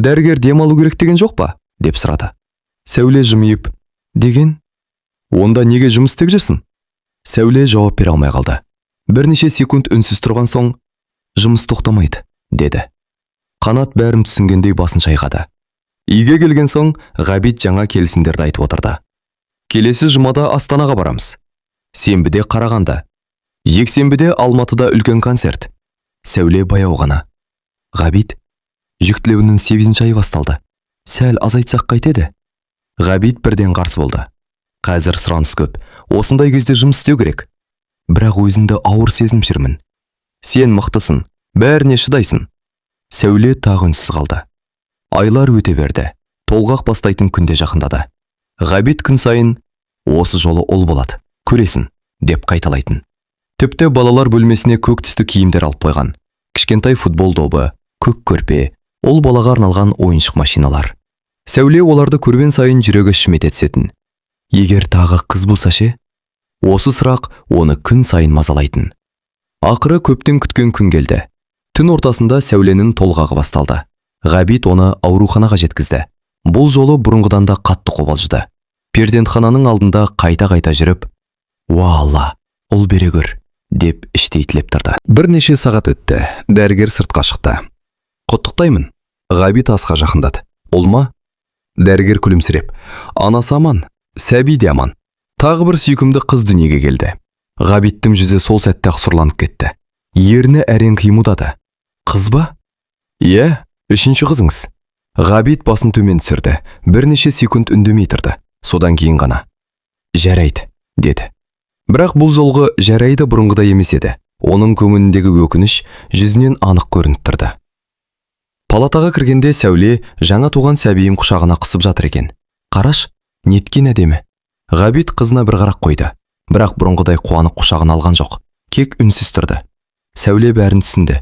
Дәрігер демалу керек деген жоқ па?» деп сұрады. Сәуле жымиып, «Деген? Онда неге жұмыс істеп жүрсің?» Сәуле жауап бере алмай қалды. Бірнеше секунд үнсіз тұрған соң, «Жұмыс тоқтамайды», деді. Қанат бәрін түсінгендей басын шайқады. Үйге келген соң, Ғабит жаңа келісімдерді айтып отырды. Келесі жұмада Астанаға барамыз. Сенбіде Қарағанда. Жексенбіде Алматыда үлкен концерт. Сәуле баяу ғана. Ғабит, жүктілеуінің 8-ші айы басталды. Сәл азайтсақ қайтеді? Ғабит бірден қарсы болды. Қазір сұраныс көп. Осындай кезде жұмыс істеу керек. Бірақ өзіңді ауыр сезініп жүрмін. Сен мықтысың, бәріне шыдайсың. Сәуле тағы үнсіз қалды. Айлар өте берді. Толғақ бастайтын күнде жақындады. Ғабит күн сайын, «Осы жолы ұл болады, көресің», деп қайталайтын. Тіпті балалар бөлмесіне көк түсті киімдер алып қойған. Кішкентай футбол добы, көк көрпе, ол балаға арналған ойыншық машиналар. Сәуле оларды көрген сайын жүрегі шімете түсетін. Егер тағы қыз болса ше? Осы сұрақ оны күн сайын мазалайтын. Ақыры көптен күткен күн келді. Түн ортасында Сәуленің толғағы басталды. Ғабит оны ауруханаға жеткізді. Бұл жолы бұрынғыдан да қатты қобалжыды. Перзентхананың алдында қайта-қайта жүріп, «Уа Алла, ұл бере көр», деп іштей тілеп тұрды. Бірнеше сағат өтті. Дәрігер сыртқа шықты. «Құттықтаймын». Ғабит асқа жақындады. «Ұл ма?» Дәрігер күлімсіреп, «Анасы аман, сәби де аман». Тағы бір сүйкімді қыз дүниеге келді. Ғабиттің жүзі сол сәтте сұрланып кетті. Ерні әрең қимылдады. «Қыз ба?» «Иә, 3-ші қызыңыз». Ғабит басын төмен түсірді. Бірнеше секунд үндемей тұрды. Содан кейін ғана, «Жарайды», деді. Бірақ бұл жолғы жарайды бұрынғыдай емес еді. Оның көңіліндегі өкініш жүзінен анық көрініп тұрды. Палатаға кіргенде Сәуле жаңа туған сәбиін құшағына қысып жатыр екен. «Қараш, неткен әдемі». Ғабит қызына бір қарап қойды. Бірақ бұрынғыдай қуанып құшағын алған жоқ. Кек үнсіз тұрды. Сәуле бәрін түсінді.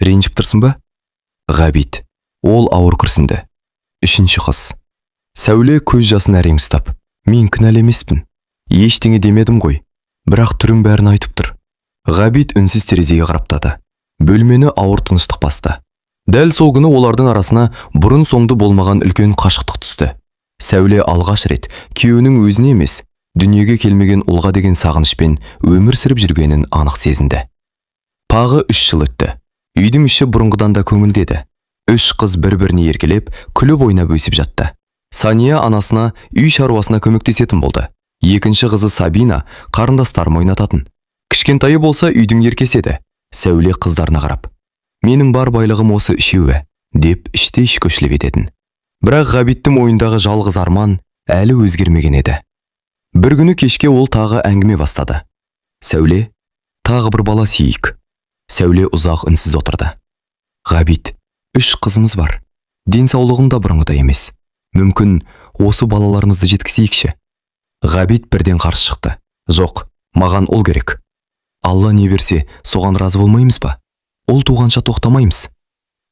«Ренжіп тұрсың ба?» Ғабит. Ол ауыр күрсінді. 3-ші қыз. Сәуле көз жасын әрең ұстап, «Мен кінәлі емеспін. Ештеңе демедім ғой. Бірақ түрің бәрін айтып тұр». Ғабит үнсіз терезеге қараптады. Бөлмені ауыр тыныштық басты. Дәл сол күні олардың арасына бұрын соңды болмаған үлкен қашықтық түсті. Сәуле алғаш рет күйеуінің өзіне емес, дүниеге келмеген ұлға деген сағынышпен өмір сүріп жүргенін анық сезінді. Пағы 3 жыл өтті. Үйдің іші бұрынғыдан да көңілдеді. 3 қыз бір-біріне еркелеп, күліп ойнап өсіп жатты. Сания анасына үй шаруасына көмектесетін болды. 2-ші қызы Сабина қарындастарын ойнататын. Кішкентайы болса үйдің еркеседі. Сәуле қыздарына қарап, «Менің бар байлығым осы 3-еуі», деп іштей шүкіршілік ететін. Бірақ Ғабиттің ойындағы жалғыз арман әлі өзгермеген еді. Бір күні кешке ол тағы әңгіме бастады. «Сәуле, тағы бір бала сүйейік». Сәуле ұзақ үнсіз отырды. «Ғабит, 3 қызымыз бар. Денсаулығым да бұрынғыдай емес. Мүмкін осы балаларымызды жеткізейікші. Ғабит бірден қарсы шықты. Жоқ, маған ол керек. Алла не берсе, соған разы болмаймыз ба? Ол туғанша тоқтамаймыз.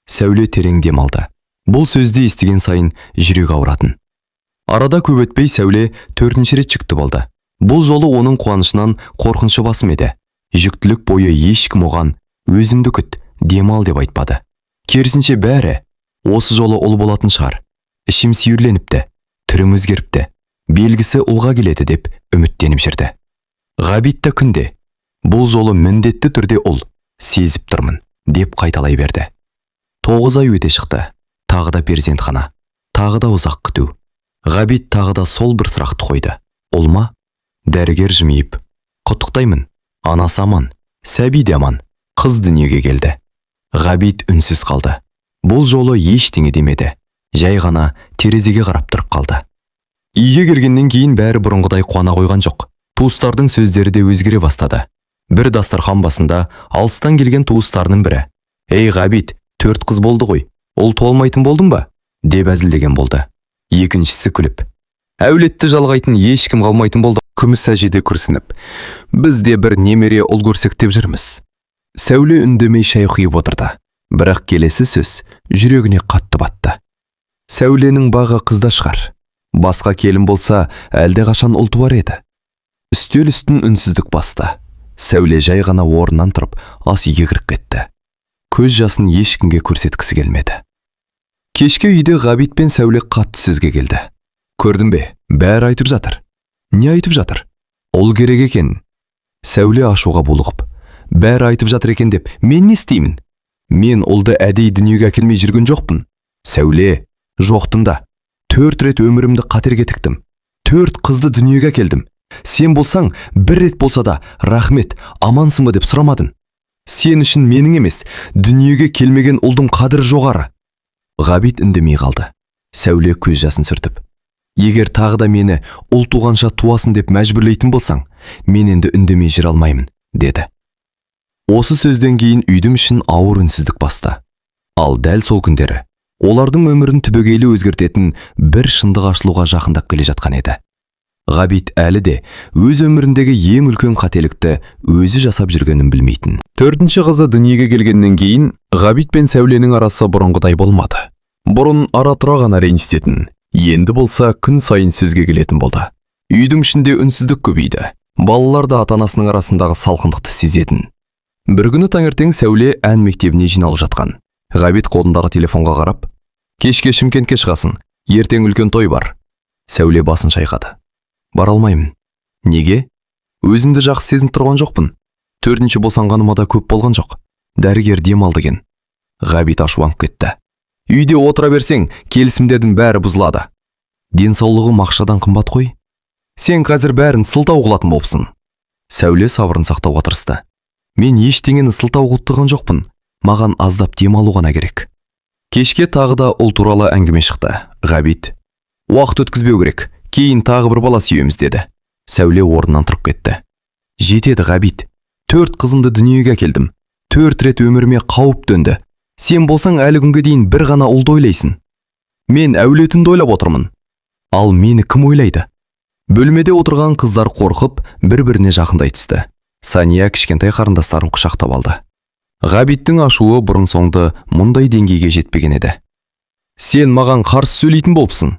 Сәуле терең дем алды. Бұл сөзді естіген сайын жүрегі ауыратын. Арада көп өтпей Сәуле 4-ші рет жүкті болды. Бұл жолы оның қуанышынан қорқынышы басым еді. Жүктілік бойы ешкім оған өзіңді күт, демал деп айтпады. Керісінше бәрі осы жолы ұл болатын шығар. Ішім сүйірленіпті, түрім өзгеріпті, белгісі ұлға келеді деп үміттеніп жүрді. Ғабит та күнде бұл жолы міндетті түрде ұл, сезіп тұрмын деп қайталай берді. 9 ай өте шықты. Тағы да перзентхана, тағы да ұзақ күту. Ғабит тағы да сол бір сұрақты қойды. Ұл ма? Дәрігер жымиып, құттықтаймын, анасы аман, сәби де аман, қыз дүниеге келді. Ғабит үнсіз қалды. Бұл жолы ештеңе демеді. Жай ғана терезеге қарап тұрып қалды. Үйге келгеннен кейін бәрі бұрынғыдай қуана қойған жоқ. Туыстардың сөздері де өзгере бастады. Бір дастархан басында алыстан келген туыстарының бірі: «Ей Ғабит, 4 қыз болды ғой, ұл туылмайтын болдың ба?» деп әзілдеген болды. Екіншісі күліп: «Әулетті жалғайтын ешкім қалмайтын болды». Күміс әжеде күрсініп: «Біз де бір немере ұл көрсек деп жүрміз». Сәуле үндемей шай құйып отырды. Бірақ келесі сөз жүрегіне қатты батты. Сәуленің бағы қызда шығар. Басқа келін болса, әлде қашан ұл туар еді. Үстел үстін үнсіздік басты. Сәуле жай ғана орнынан тұрып, ас үйге кіріп кетті. Көз жасын ешкімге көрсеткісі келмеді. Кешке үйде Ғабит пен Сәуле қатты сөзге келді. «Көрдің бе, бәрі айтып жатыр». «Не айтып жатыр?» «Ұл керек екен». Сәуле ашуға булығып: «Бәрі айтып жатыр екен деп, мен не істеймін? Мен ұлды әдейі дүниеге әкелмей жүрген жоқпын». «Сәуле, жоқтың да. 4 рет өмірімді қатерге тіктім. 4 қызды дүниеге әкелдім. Сен болсаң, 1 рет болса да, рахмет, амансың ба деп сұрамадың. Сен үшін менің емес, дүниеге келмеген ұлдың қадірі жоғары». Ғабит үндемей қалды. Сәуле көз жасын сүртіп: «Егер тағы да мені ұл туғанша туасын деп мәжбүрлейтін болсаң, мен енді үндемей жүре алмаймын», деді. Осы сөзден кейін үйдің ішін ауыр үнсіздік басты. Ал дәл сол күндері олардың өмірін түбегейлі өзгертетін бір шындық ашылуға жақындап келе жатқан еді. Ғабит әлі де өз өміріндегі ең үлкен қателікті өзі жасап жүргенін білмейтін. 4-ші қызы дүниеге келгеннен кейін Ғабит пен Сәуленің арасы бұрынғыдай болмады. Бұрын ара тұра ғана ренжісетін, енді болса күн сайын сөзге келетін болды. Үйдің ішінде үнсіздік көбейді. Балалар да ата-анасының арасындағы салқындықты сезетін. Бір күні таңертең Сәуле ән мектебіне жиналып жатқан. Ғабит қолындағы телефонға қарап: «Кешке Шымкентке шығасын, ертең үлкен той бар». Сәуле басын шайқады: «Бара алмаймын». «Неге?» «Өзімді жақсы сезініп тұрған жоқпын. 4-ші босанғаныма да көп болған жоқ. Дәрігер дем алды екен». Ғабит ашуланып кетті: «Үйде отыра берсең, келісімдердің бәрі бұзылады. Денсаулығым ақшадан қымбат қой. Сен қазір бәрін сылтау қылатын болыпсың». Сәуле сабырын сақтауға тырысты: «Мен ештеңені сылтау қылып тұрған жоқпын. Маған аздап демалу ғана керек». Кешке тағы да ұл туралы әңгіме шықты. Ғабит: «Уақыт өткізбеу керек, кейін тағы бір бала сүйеміз», деді. Сәуле орнынан тұрып кетті: «Жетеді Ғабит, 4 қызымды дүниеге әкелдім. 4 рет өміріме қауіп төнді. Сен болсаң әлі күнге дейін бір ғана ұлды ойлайсың. Мен әулетінді ойлап отырмын. Ал мені кім ойлайды?» Бөлмеде отырған қыздар қорқып, бір-біріне жақындай түсті. Сания кішкентай қарындастарын құшақтап алды. Ғабиттің ашуы бұрын соңды мұндай деңгейге жетпеген еді. «Сен маған қарсы сөйлейтін болыпсың».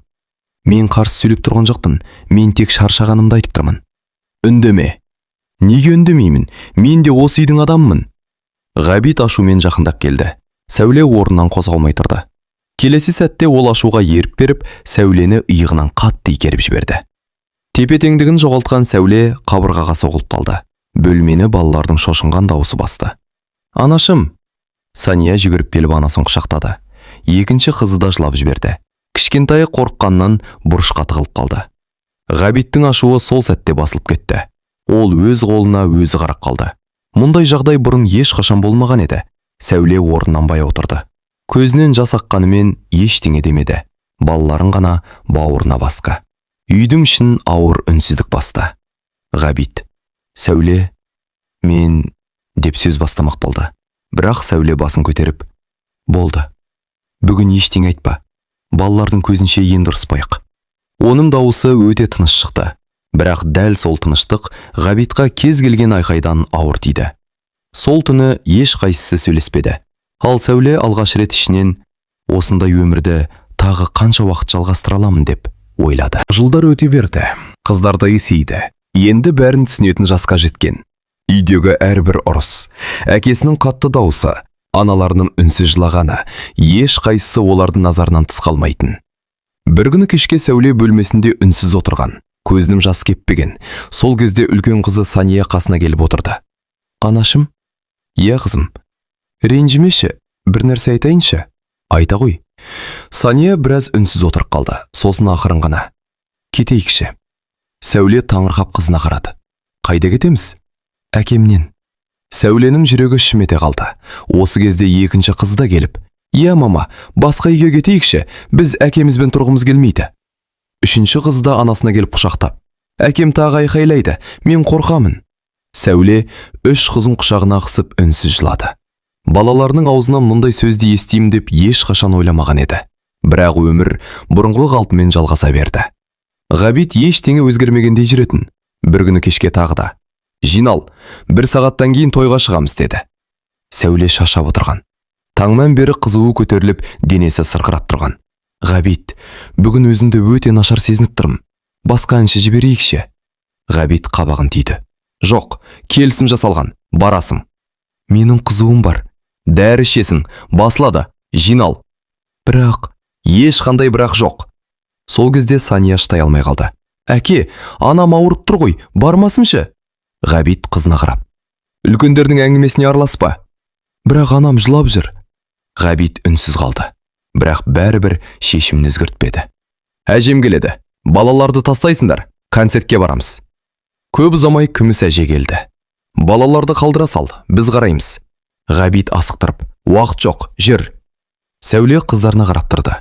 «Мен қарсы сөйлеп тұрған жоқпын, мен тек шаршағанымды айтып тұрмын». «Үндеме». «Неге үндемеймін? Мен де осы үйдің адамымын». Ғабит ашумен жақындап келді. Сәуле орнынан қозғалмай тұрды. Келесі сәтте ол ашуға еріп беріп, Сәулені иығынан қатты итеріп жіберді. Тепе-теңдігін жоғалтқан Сәуле қабырғаға соғылып қалды. Бөлмені балалардың шошынған дауысы басты. «Анашым!» Сания жүгіріп келіп анасын құшақтады. Екінші қызы да жылап жіберді. Кішкентайы қорыққаннан бұрышқа тығылып қалды. Ғабиттің ашуы сол сәтте басылып кетті. Ол өз қолына өзі қарап қалды. Мұндай жағдай бұрын ешқашан болмаған еді. Сәуле орнынан бая отырды. Көзінен жас аққанымен ештеңе демеді. Балаларын ғана бауырына басқа. Үйдің ішін ауыр үнсіздік басты. Ғабит: «Сәуле, мен...» деп сөз бастамақ болды. Бірақ Сәуле басын көтеріп: «Болды. Бүгін ештеңе айтпа. Балалардың көзінше енді ұрыспайық. Оның дауысы өте тыныш шықты. Бірақ дәл сол тыныштық Ғабитқа кез келген айқайдан ауыр тиді. Сол түні еш қайсысы сөйлеспеді. Ал Сәуле алғаш рет ішінен осындай өмірді тағы қанша уақыт жалғастыра аламын деп ойлады. Жылдар өте берді. Қыздар да есейді. Енді бәрін түсінетін жасқа жеткен. Үйдегі әрбір ұрыс, әкесінің қатты дауысы, аналарының үнсіз жылағаны, еш қайсысы олардың назарынан тыс қалмайтын. Бір күні кешке Сәуле бөлмесінде үнсіз отырған, көзінің жас кеппеген. Сол кезде үлкен қызы Сания қасына келіп отырды. Анашым? Иә қызым. Ренжімеші, бір нәрсе айтайыншы. Айта ғой. Сания біраз үнсіз отырып қалды. Сосын ақырын ғана. Кетейікші. Сәуле таңырқап қызына қарады. Қайда кетеміз? Әкемнен. Сәуленің жүрегі шым ете қалды. Осы кезде екінші қыз да келіп, «Иә мама, басқа үйге кетейікші, біз әкемізбен тұрғымыз келмейді». Үшінші қыз да анасына келіп құшақтап, «Әкем тағы айқайлайды, мен қорқамын». Сәуле үш қызын құшағына қысып үнсіз жылады. Балаларының аузынан мұндай сөзді естимін деп ешқашан ойламаған еді. Бірақ өмір бұрынғы қалпымен жалғаса берді. Ғабит ештеңе өзгермегендей жүретін. Бір күні кешке тағы да, «Жинал, бір сағаттан кейін тойға шығамыз» деді. Сәуле шашап отырған. Таңнан бері қызуы көтеріліп, денесі сырқырап тұрған. «Ғабит, бүгін өзімді өте нашар сезініп тұрмын. Басқа әнші жіберейікші». Ғабит қабағын түйді. «Жоқ, келісім жасалған, барасың». «Менің қызуым бар. Дәрі ішесің, басылады. Жинал». «Бірақ...» «Ешқандай бірақ жоқ». Сол кезде Сания шыдай алмай қалды. «Әке, анам ауырып тұр ғой, бармасыншы». Ғабит қызына қарап, «Үлкендердің әңгімесіне араласпа». «Бірақ анам жылап жүр». Ғабит үнсіз қалды. Бірақ бәрібір шешімін өзгертпеді. «Әжем келеді. Балаларды тастайсыңдар. Концертке барамыз». Көп ұзамай күміс әже келді. «Балаларды қалдыра сал, біз қараймыз». Ғабит асықтырып, «Уақыт жоқ, жүр». Сәуле қыздарына қарап тұрды.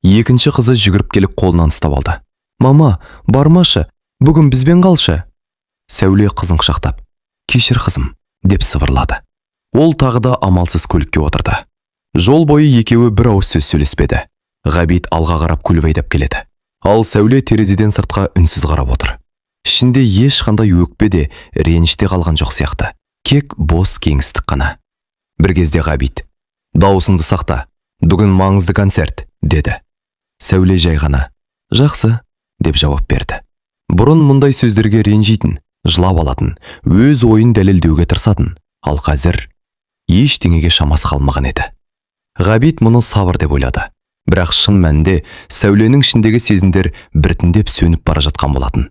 Екінші қызы жүгіріп келіп қолынан ұстап алды. «Мама, бармашы, бүгін бізбен қалшы». Сәуле қызын құшақтап, «Кешір қызым», деп сыбырлады. Ол тағы да амалсыз көлікке отырды. Жол бойы екеуі бір ауыз сөз сөйлеспеді. Ғабит алға қарап көлік айдап келеді. Ал Сәуле терезеден сыртқа үнсіз қарап отыр. Ішінде ешқандай өкпе де, реніште қалған жоқ сияқты. Кек бос кеңістік қана. Бір кезде Ғабит, «Дауысыңды сақта, бүгін маңызды концерт», деді. Сәуле жай ғана, «Жақсы», деп жауап берді. Бұрын мұндай сөздерге ренжитін, жылап алатын, өз ойын дәлелдеуге тырысатын, ал қазір ештеңеге шамасы қалмаған еді. Ғабит мұны сабыр деп ойлады. Бірақ шын мәнінде Сәуленің ішіндегі сезімдер біртіндеп сөніп бара жатқан болатын.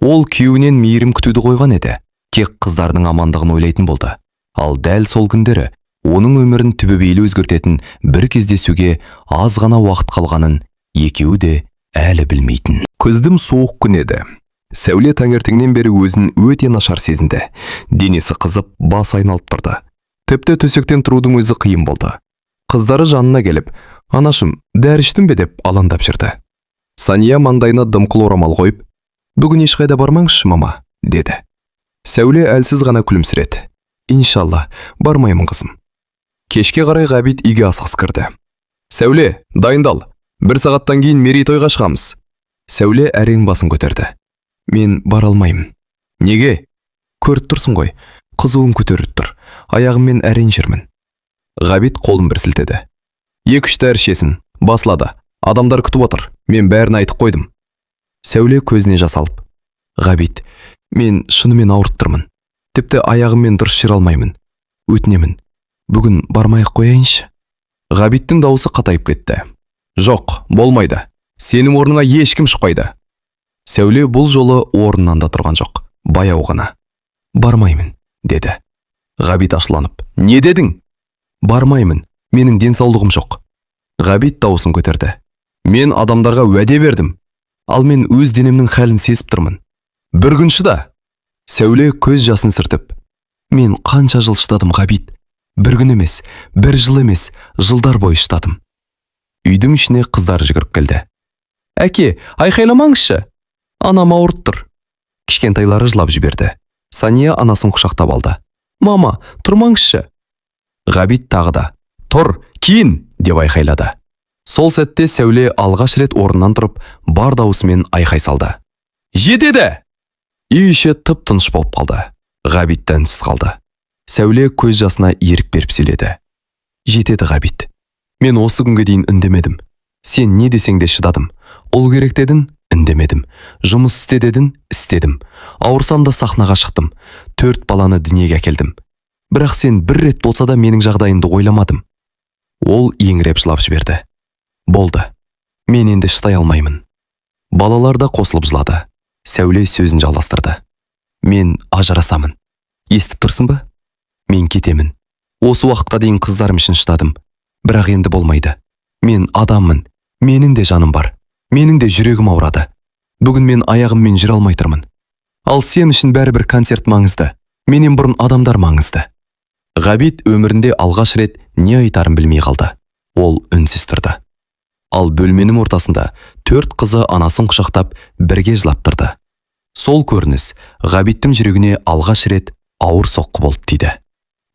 Ол күйеуінен мейірім күтуді қойған еді. Тек қыздардың амандығын ойлайтын болды. Ал дәл сол күндері оның өмірін түбегейлі өзгертетін бір кездесуге аз ғана уақыт қалғанын екеуі де әлі білмейтін. Күздің суық күн еді. Сәуле таңертеңнен бері өзін өте нашар сезінді. Денесі қызып, бас айналып тұрды. Тіпті төсектен тұрудың өзі қиын болды. Қыздары жанына келіп, «Анашым, дәрі іштің бе?» деп алаңдап жүрді. Сания маңдайына дымқыл орамал қойып, «Бүгін ешқайда бармаңызшы, мама», деді. Сәуле әлсіз ғана күлімсіреді. «Иншалла, бармаймын қызым». Кешке қарай Ғабит үйге асығыс кірді. «Сәуле, дайындал. Бір сағаттан кейін мерейтойға шығамыз». Сәуле әрең басын көтерді. «Мен бара алмаймын». «Неге?» «Көріп тұрсың ғой, қызуым көтеріліп тұр. Аяғыммен әрең жүрмін». Ғабит қолын бір сілтеді. «2-3 дәрі ішесің, басылады. Адамдар күтіп отыр. Мен бәрін айтып қойдым». Сәуле көзіне жас алып, «Ғабит, мен шынымен ауырып тұрмын. Тіпті аяғыммен дұрыс жүре алмаймын. Өтінемін. Бүгін бармай-ақ қояйыншы». Ғабиттің дауысы қатайып кетті. «Жоқ, болмайды. Сенің орныңа ешкім шықпайды». Сәуле бұл жолы орнынан да тұрған жоқ. Баяу ғана, «Бармаймын», деді. Ғабит ашуланып, «Не дедің?» «Бармаймын. Менің денсаулығым жоқ». Ғабит дауысын көтерді. «Мен адамдарға уәде бердім. Ал мен өз денемнің хәлін сезіп тұрмын. Бір күн шыда». Сәуле көз жасын сүртіп, «Мен қанша жыл шыдадым, Ғабит. Бір күн емес, бір жыл емес, жылдар бойы шыдадым». Үйдің ішіне қыздар жүгіріп келді. «Әке, айқайламаңызшы. Анам ауырып тұр». Кішкентайлары жылап жіберді. Сания анасын құшақтап алды. «Мама, тұрмаңызшы». Ғабит тағы да, «Тұр, кейін!» деп айқайлады. Сол сәтте Сәуле алғаш рет орнынан тұрып, бар даусымен айқай салды. Жетеді! Үй іші тып-тыныш болып қалды. Ғабит та үнсіз қалды. Сәуле көз жасына ерік беріп сөйледі. Жетеді, Ғабит. Мен осы күнге дейін үндемедім. Сен не десең де шыдадым. Ол керек дедің, үндемедім. Жұмыс істе дедің, істедім. Ауырсам да сахнаға шықтым. 4 баланы дүниеге әкелдім. Бірақ сен бір рет болса да менің жағдайымды ойламадым. Ол еңіреп жылап жіберді. Болды. Мен енді шыдай алмаймын. Балалар да қосылып жылады. Сәуле сөзін жалғастырды. Мен ажырасамын. Естіп тұрсың ба? Мен кетемін. Осы уақытқа дейін қыздарым үшін шыдадым. Бірақ енді болмайды. Мен адаммын. Менің де жаным бар. Менің де жүрегім ауырады. Бүгін мен аяғыммен жүре алмай тұрмын. Ал сен үшін бәрібір концерт маңызды. Менен бұрын адамдар маңызды. Ғабит өмірінде алғаш рет не айтарын білмей қалды. Ол үнсіз тұрды. Ал бөлменің ортасында 4 қызы анасын құшақтап бірге жылап тұрды. Сол көрініс Ғабиттің жүрегіне алғаш рет ауыр соққы болып тиді.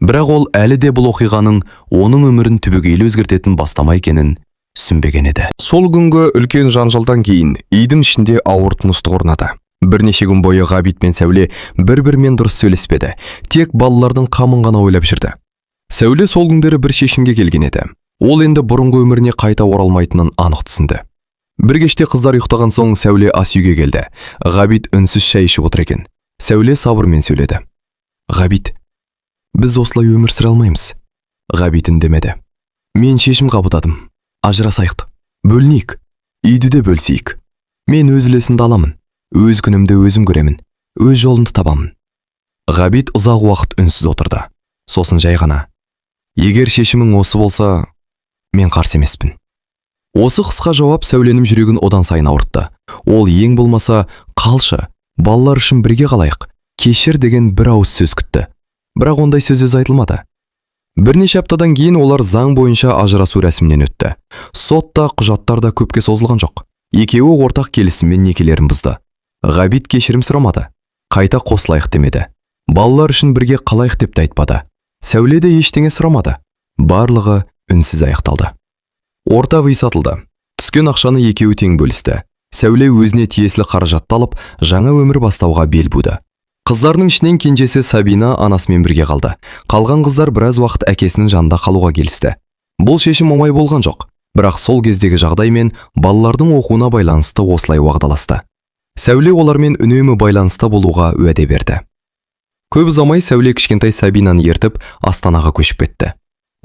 Бірақ ол әлі де бұл оқиғаның оның өмірін түбегейлі өзгертетін бастама екенін түсінбеген еді. Сол күнгі үлкен жанжалдан кейін үйдің ішінде ауыр тыныштық орнады. Бірнеше күн бойы Ғабит пен Сәуле бір-бірімен дұрыс сөйлеспеді. Тек балалардың қамын ғана ойлап жүрді. Сәуле сол күндері бір шешімге келген еді. Ол енді бұрынғы өміріне қайта оралмайтынын анық түсінді. Бір кеште қыздар ұйықтаған соң Сәуле ас үйге келді. Ғабит үнсіз шай ішіп отыр екен. Сәуле сабырмен сөйледі. Ғабит, біз осылай өмір сүре алмаймыз. Ғабит үндемеді. Мен шешім қабылдадым. Ажырасайық. Бөлінейік. Үйді де бөлісейік. Мен өз үлесімді аламын. Өз күнімді өзім көремін. Өз жолымды табамын. Ғабит ұзақ уақыт үнсіз отырды. Сосын жай ғана. Егер шешімің осы болса, мен қарсы емеспін. Осы қысқа жауап Сәуленің жүрегін одан сайын ауыртты. Ол ең болмаса, қалшы, балалар үшін бірге қалайық, кешір деген бір ауыз сөз күтті. Бірақ ондай сөз айтылмады. Бірнеше аптадан кейін олар заң бойынша ажырасу рәсімінен өтті. Сотта, құжаттар да көпке созылған жоқ. Екеуі ортақ келісіммен некелерін бұзды. Ғабит кешірім сұрамады. Қайта қосылайық демеді. Балалар үшін бірге қалайық деп те айтпады. Сәуле де ештеңе сұрамады. Барлығы үнсіз аяқталды. Ортақ үй сатылды. Түскен ақшаны екеуі тең бөлісті. Сәуле өзіне тиесілі қаражатты алып, жаңа өмір бастауға бел буды. Қыздарының ішінен кенжесі Сабина анасымен бірге қалды. Қалған қыздар біраз уақыт әкесінің жанында қалуға келісті. Бұл шешім оңай болған жоқ. Бірақ сол кездегі жағдай мен балалардың оқуына байланысты осылай уағдаласты. Сәуле олармен үнемі байланыста болуға уәде берді. Көп ұзамай Сәуле кішкентай Сабинаны ертіп Астанаға көшіп кетті.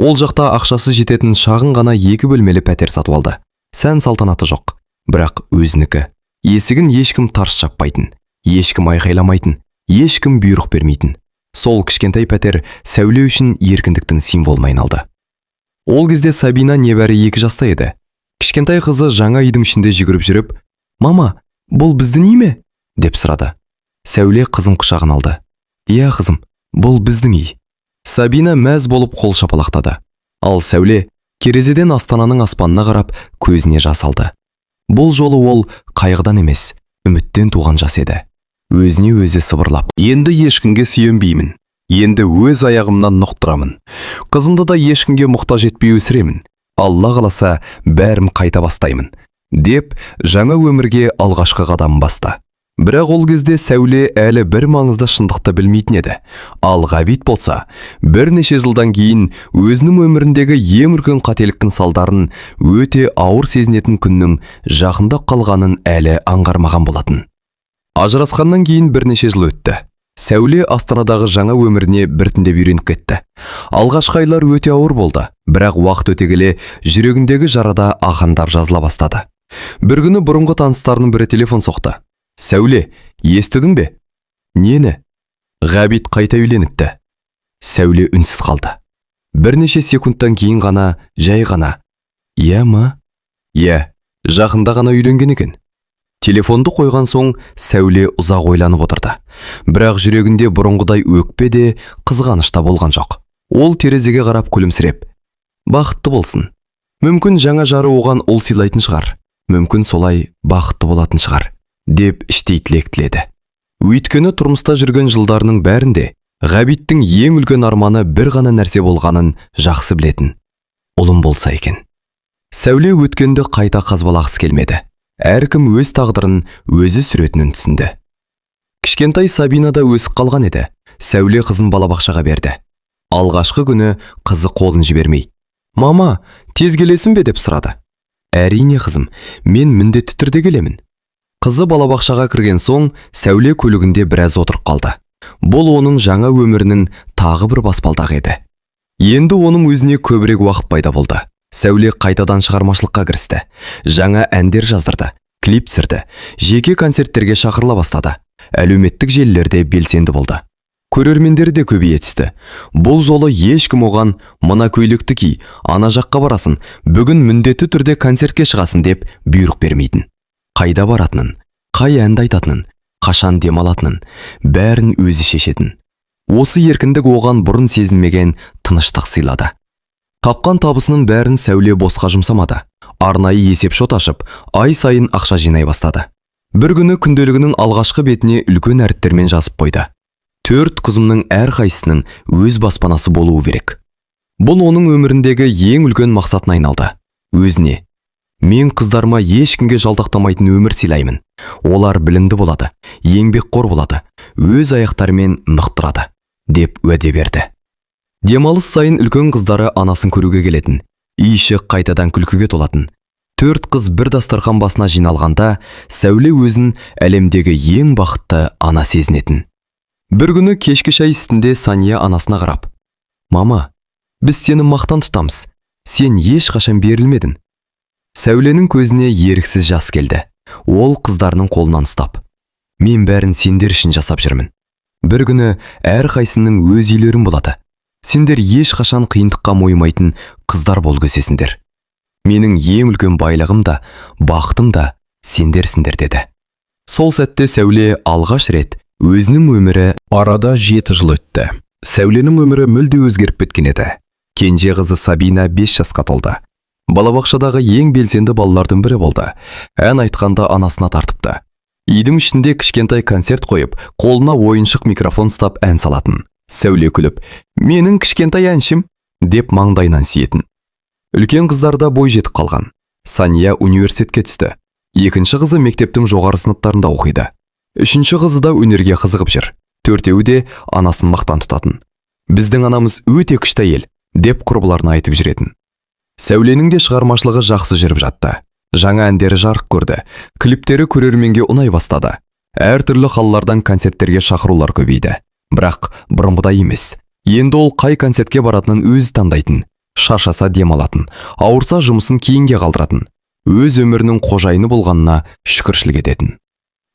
Ол жақта ақшасы жететін шағын ғана 2 бөлмелі пәтер сатып алды. Сән салтанаты жоқ, бірақ өзінікі. Есігін ешкім тарс жаппайтын, ешкім айқайламайтын, ешкім бұйрық бермейтін. Сол кішкентай пәтер Сәуле үшін еркіндіктің символына айналды. Ол кезде Сабина небәрі 2 жаста еді. Кішкентай қызы жаңа үйдің ішінде жүгіріп жүріп, «Мама, бұл біздің үй ме?» деп сұрады. Сәуле қызын құшағына алды. «Иә, қызым, бұл біздің үй». Сабина мәз болып қол шапалақтады. Ал Сәуле керезеден Астананың аспанына қарап көзіне жас алды. Бұл жолы ол қайғыдан емес, үміттен туған жас еді. Өзіне өзі сыбырлап, «Енді ешкімге сүйенбеймін. Енді өз аяғымнан нұқтырамын. Қызымды да ешкімге мұқтаж етпей өсіремін. Алла қаласа бәрім қайта бастаймын», деп жаңа өмірге алғашқы қадам басты. Бірақ ол кезде Сәуле әлі бір маңызды шындықты білмейтін еді. Ал Ғабит болса, бірнеше жылдан кейін өзінің өміріндегі ең үлкен қателіктің салдарын өте ауыр сезінетін күннің жақындап қалғанын әлі аңғармаған болатын. Ажырасқаннан кейін бірнеше жыл өтті. Сәуле Астанадағы жаңа өміріне біртіндеп үйреніп кетті. Алғашқы айлар өте ауыр болды, бірақ уақыт өте келе жүрегіндегі жарада ақандар жазыла бастады. Бір күні бұрынғы таныстарының бірі телефон соқты. «Сәуле, естідің бе?» «Нені?» «Ғабит қайта үйленіпті». Сәуле үнсіз қалды. Бірнеше секундтан кейін ғана, жай ғана, «Иә ма?» «Иә, жақында ғана үйленген екен». Телефонды қойған соң Сәуле ұзақ ойланып отырды. Бірақ жүрегінде бұрынғыдай өкпе де, қызғаныш та болған жоқ. Ол терезеге қарап күлімсіреп, «Бақытты болсын. Мүмкін жаңа жары оған ұл сыйлайтын шығар. Мүмкін солай бақытты болатын шығар», деп іштей тілек тіледі. Өйткені тұрмыста жүрген жылдарының бәрінде Ғабиттің ең үлкен арманы бір ғана нәрсе болғанын жақсы білетін. Ұлым болса екен. Сәуле өткенді қайта қазбалағысы келмеді. Әркім өз тағдырын өзі сүретінін түсінді. Кішкентай Сабина да өсіп қалған еді. Сәуле қызын балабақшаға берді. Алғашқы күні қызы қолын жібермей: «Мама, тез келесің бе?» деп сұрады. «Әрине қызым, мен міндетті түрде келемін». Қызы балабақшаға кірген соң Сәуле көлігінде біраз отырып қалды. Бұл оның жаңа өмірінің тағы бір баспалдағы еді. Енді оның өзіне көбірек уақыт пайда болды. Сәуле қайтадан шығармашылыққа кірісті. Жаңа әндер жаздырды, клип түсірді, жеке концерттерге шақырыла бастады. Әлеуметтік желілерде белсенді болды. Көрермендері де көбейе түсті. Бұл жолы ешкім оған «Мына көйлекті ки, ана жаққа барасың, бүгін міндетті түрде концертке шығасың» деп бұйрық бермейтін. Қайда баратынын, қай әнді айтатынын, қашан демалатынын бәрін өзі шешетін. Осы еркіндік оған бұрын сезілмеген тыныштық сыйлады. Тапқан табысының бәрін Сәуле босқа жұмсамады. Арнайы есеп шот ашып, ай сайын ақша жинай бастады. Бір күні күнделігінің алғашқы бетіне үлкен әріптермен жазып қойды: 4 қызымның әрқайсының өз баспанасы болуы керек. Бұл оның өміріндегі ең үлкен мақсатына айналды. Өзіне: «Мен қыздарыма ешкімге жалтақтамайтын өмір сыйлаймын. Олар білімді болады, еңбекқор болады, өз аяқтарымен нық тұрады» деп уәде берді. Демалыс сайын үлкен қыздары анасын көруге келетін. Үй іші қайтадан күлкіге толатын. 4 қыз бір дастархан басына жиналғанда Сәуле өзін әлемдегі ең бақытты ана сезінетін. Бір күні кешкі шай үстінде Сания анасына қарап: «Мама, біз сені мақтан тұтамыз. Сен ешқашан берілмедің». Сәуленің көзіне еріксіз жас келді. Ол қыздарының қолынан ұстап: «Мен бәрін сендер үшін жасап жүрмін. Бір күні әрқайсының өз үйлерің болады. Сендер ешқашан қиындыққа мойымайтын қыздар болып өсесіңдер. Менің ең үлкен байлығым да, бақытым да сендерсіңдер» деді. Сол сәтте Сәуле алғаш рет өзінің өмірі арада 7 жыл өтті. Сәуленің өмірі мүлде өзгеріп кеткен еді. Кенже қызы Сабина 5 жасқа толды. Балабақшадағы ең белсенді балалардың бірі болды. Ән айтқанда анасына тартыпты. Үйдің ішінде кішкентай концерт қойып, қолына ойыншық микрофон ұстап ән салатын. Сәуле күліп: «Менің кішкентай әншім» деп маңдайынан сүйетін. Үлкен қыздарда бой жетіп қалған. Сания университетке түсті. Екінші қызы мектептің жоғары сыныптарында оқиды. Үшінші қызы да өнерге қызығып жүр. Төртеуі де анасын мақтан тұтатын. «Біздің анамыз өте күшті әйел» деп құрбыларына айтып жүретін. Сәуленің де шығармашылығы жақсы жүріп жатты. Жаңа әндері жарық көрді. Клиптері көрерменге ұнай бастады. Әртүрлі қалалардан концерттерге шақырулар көбейді. Бірақ бұрынғыдай емес. Енді ол қай концертке баратынын өзі таңдайтын. Шаршаса демалатын, ауырса жұмысын кейінге қалдыратын. Өз өмірінің қожайыны болғанына шүкіршілік ететін.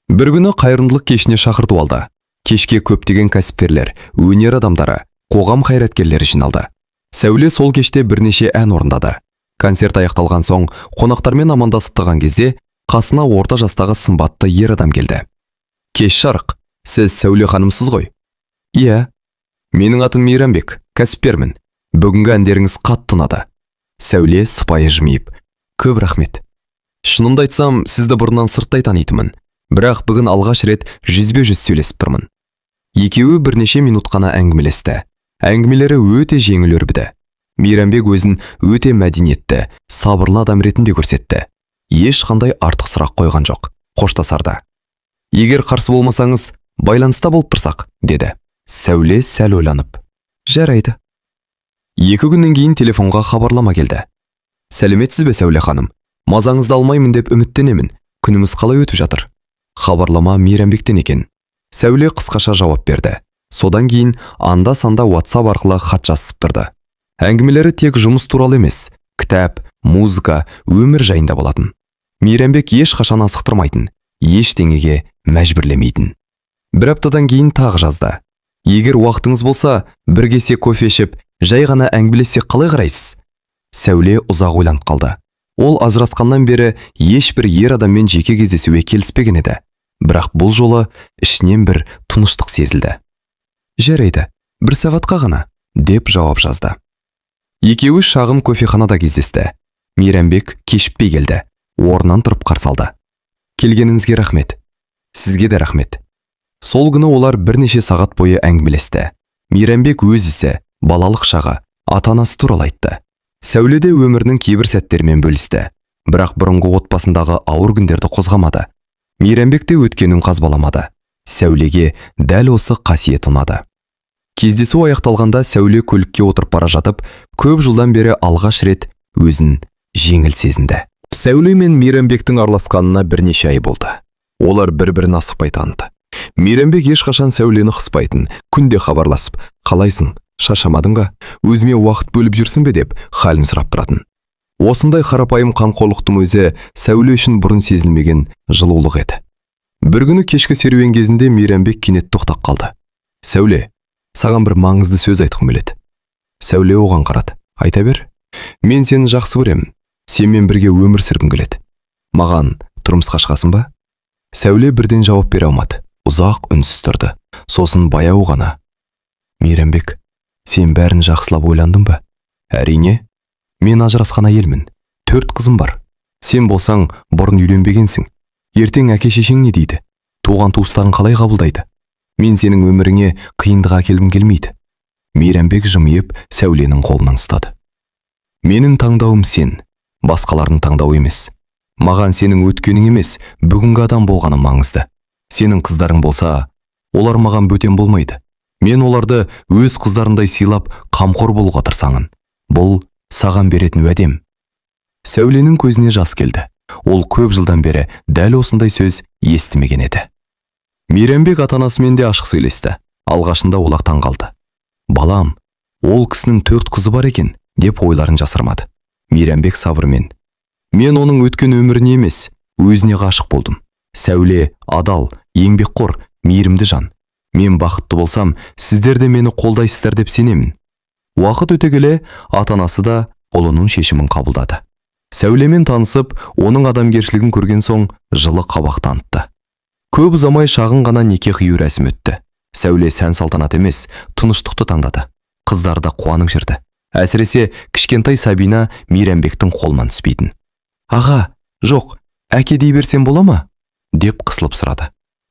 Бір күні қайырымдылық кешіне шақырту алды. Кешке көптеген кәсіпкерлер, өнер адамдары, қоғам қайраткерлері жиналды. Сәуле сол кеште бірнеше ән орындады. Концерт аяқталған соң қонақтармен амандасып тұрған кезде қасына орта жастағы сымбатты ер адам келді. «Кеш жарық, сіз Сәуле ханымсыз ғой?» «Иә». «Менің атым Мейрамбек, кәсіпкермін. Бүгінгі әндеріңіз қатты ұнады». Сәуле сыпайы жымиып: «Көп рахмет. Шынымды айтсам, сізді бұрыннан сырттай танитынмын. Бірақ бүгін алғаш рет жүзбе-жүз сөйлесіп тұрмын». Екеуі бірнеше минут қана әңгімелесті. Әңгімелері өте жеңіл өрбіді. Мейрамбек өзін өте мәдениетті, сабырлы адам ретінде көрсетті. Ешқандай артық сұрақ қойған жоқ. Қоштасарда: «Егер қарсы болмасаңыз, байланыста болып тұрсақ» деді. Сәуле сәл ойланып: «Жарайды». 2 күннен кейін телефонға хабарлама келді. «Сәлеметсіз бе Сәуле ханым? Мазаңызды алмаймын деп үміттенемін. Күніміз қалай өтіп жатыр?» Хабарлама Мейрамбектен екен. Сәуле қысқаша жауап берді. Содан кейін анда-санда WhatsApp арқылы хат жазысып тұрды. Әңгімелері тек жұмыс туралы емес, кітап, музыка, өмір жайында болатын. Мейрамбек ешқашан асықтырмайтын, ештеңеге мәжбүрлемейтін. Бір аптадан кейін тағы жазды: «Егер уақытыңыз болса, бір кесе кофе ішіп, жай ғана әңгімелессек қалай қарайсыз?» Сәуле ұзақ ойланып қалды. Ол ажырасқаннан бері ешбір ер адаммен жеке кездесуге келіспеген еді. Бірақ бұл жолы ішінен бір тыныштық сезілді. «Жарайды, 1 сағатқа ғана» деп жауап жазды. Екеуі шағын кофеханада кездесті. Мейрамбек кешікпей келді. Орнынан тұрып қарсы алды. «Келгеніңізге рахмет». «Сізге де рахмет». Сол күні олар бірнеше сағат бойы әңгімелесті. Мейрамбек өз ісі, балалық шағы, ата-анасы туралы айтты. Сәуледе өмірінің кейбір сәттерімен бөлісті. Бірақ бұрынғы отбасындағы ауыр күндерді қозғамады. Мейрамбек те өткенін қазбаламады. Сәулеге дәл осы қасиет ұнады. Кездесу аяқталғанда Сәуле көлікке отырып бара жатып, көп жылдан бері алғаш рет өзін жеңіл сезінді. Сәуле мен Мейрамбектің араласқанына бірнеше ай болды. Олар бір-бірін асықпай таныды. Мейрамбек ешқашан Сәулені қыспайтын, күнде хабарласып, қалайсың, шаршамадың ба, өзіме уақыт бөліп жүрсің бе деп халін сұрап тұратын. Осындай қарапайым қамқорлықтың өзі Сәуле үшін бұрын сезілмеген жылулық еді. Бір күні кешкі серуен кезінде Мейрамбек кенет тоқтап қалды. Сәуле, саған бір маңызды сөз айтқым келеді. Сәуле оған қарады. Айта бер. Мен сені жақсы көремін. Сенмен бірге өмір сүргім келеді. Маған тұрмысқа шығасың ба? Сәуле бірден жауап бере алмады. Ұзақ үнсіз тұрды. Сосын баяу ғана. Мейрамбек, сен бәрін жақсылап ойландың ба? Әрине. Мен ажырасқан әйелмін. 4 қызым бар. Сен болсаң бұрын үйленбегенсің. Ертең әке-шешең не дейді? Туған туыстарың қалай қабылдайды? Мен сенің өміріңе қиындық әкелгім келмейді. Мейрамбек жымиып Сәуленің қолынан ұстады. Менің таңдауым сен, басқалардың таңдауы емес. Маған сенің өткенің емес, бүгінгі адам болғаны маңызды. Сенің қыздарың болса, олар маған бөтен болмайды. Мен оларды өз қыздарындай сыйлап, қамқор болуға тырысамын. Бұл саған беретін уәдем. Сәуленің көзіне жас келді. Ол көп жылдан бері дәл осындай сөз естімеген еді. Мейрамбек ата-анасымен де ашық сөйлесті. Алғашында олар таң қалды. Балам, ол кісінің 4 қызы бар екен, деп ойларын жасырмады. Мейрамбек сабырмен. Мен оның өткен өміріне емес, өзіне ғашық болдым. Сәуле адал, еңбекқор, мейірімді жан. Мен бақытты болсам, сіздер де мені қолдайсыздар деп сенемін. Уақыт өте келе, ата-анасы да ұлының шешімін қабылдады. Сәулемен танысып, оның адамгершілігін көрген соң жылы қабақ танытты. Көп ұзамай шағын ғана неке қию рәсім өтті. Сәуле сән-салтанат емес, тыныштықты таңдады. Қыздар да қуанып жүрді. Әсіресе кішкентай Сабина Мейрамбектің қолынан түспейтін. Аға, жоқ, әке дей берсем бола ма? Деп қысылып сұрады.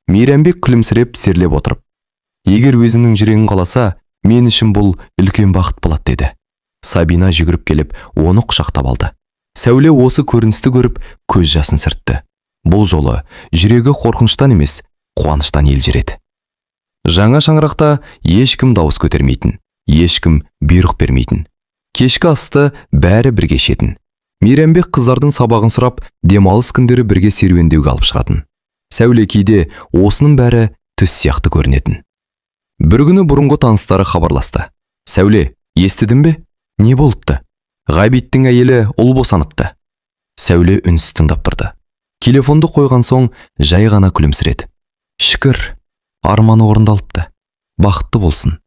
Мейрамбек күлімсіреп серлеп отырып. Егер өзінің жүрегің қаласа, мен үшін бұл үлкен бақыт болады деді. Сабина жүгіріп келіп, оны құшақтап алды. Сәуле осы көріністі көріп, көз жасын сүртті. Бұл жолы жүрегі қорқыныштан емес, қуаныштан елжіреді. Жаңа шаңырақта ешкім дауыс көтермейтін, ешкім бұйрық бермейтін. Кешкі асты бәрі бірге ішетін. Мейрамбек қыздардың сабағын сұрап, демалыс күндері бірге серуендеуге алып шығатын. Сәуле кейде осының бәрі түс сияқты көрінетін. Бір күні бұрынғы таныстары хабарласты. Сәуле, естідің бе? Не болыпты? Ғабиттің әйелі ұл босаныпты. Сәуле үнсіз тыңдап тұрды. Телефонды қойған соң жай ғана күлімсіреді. Шүкір, арманы орындалыпты. Бақытты болсын.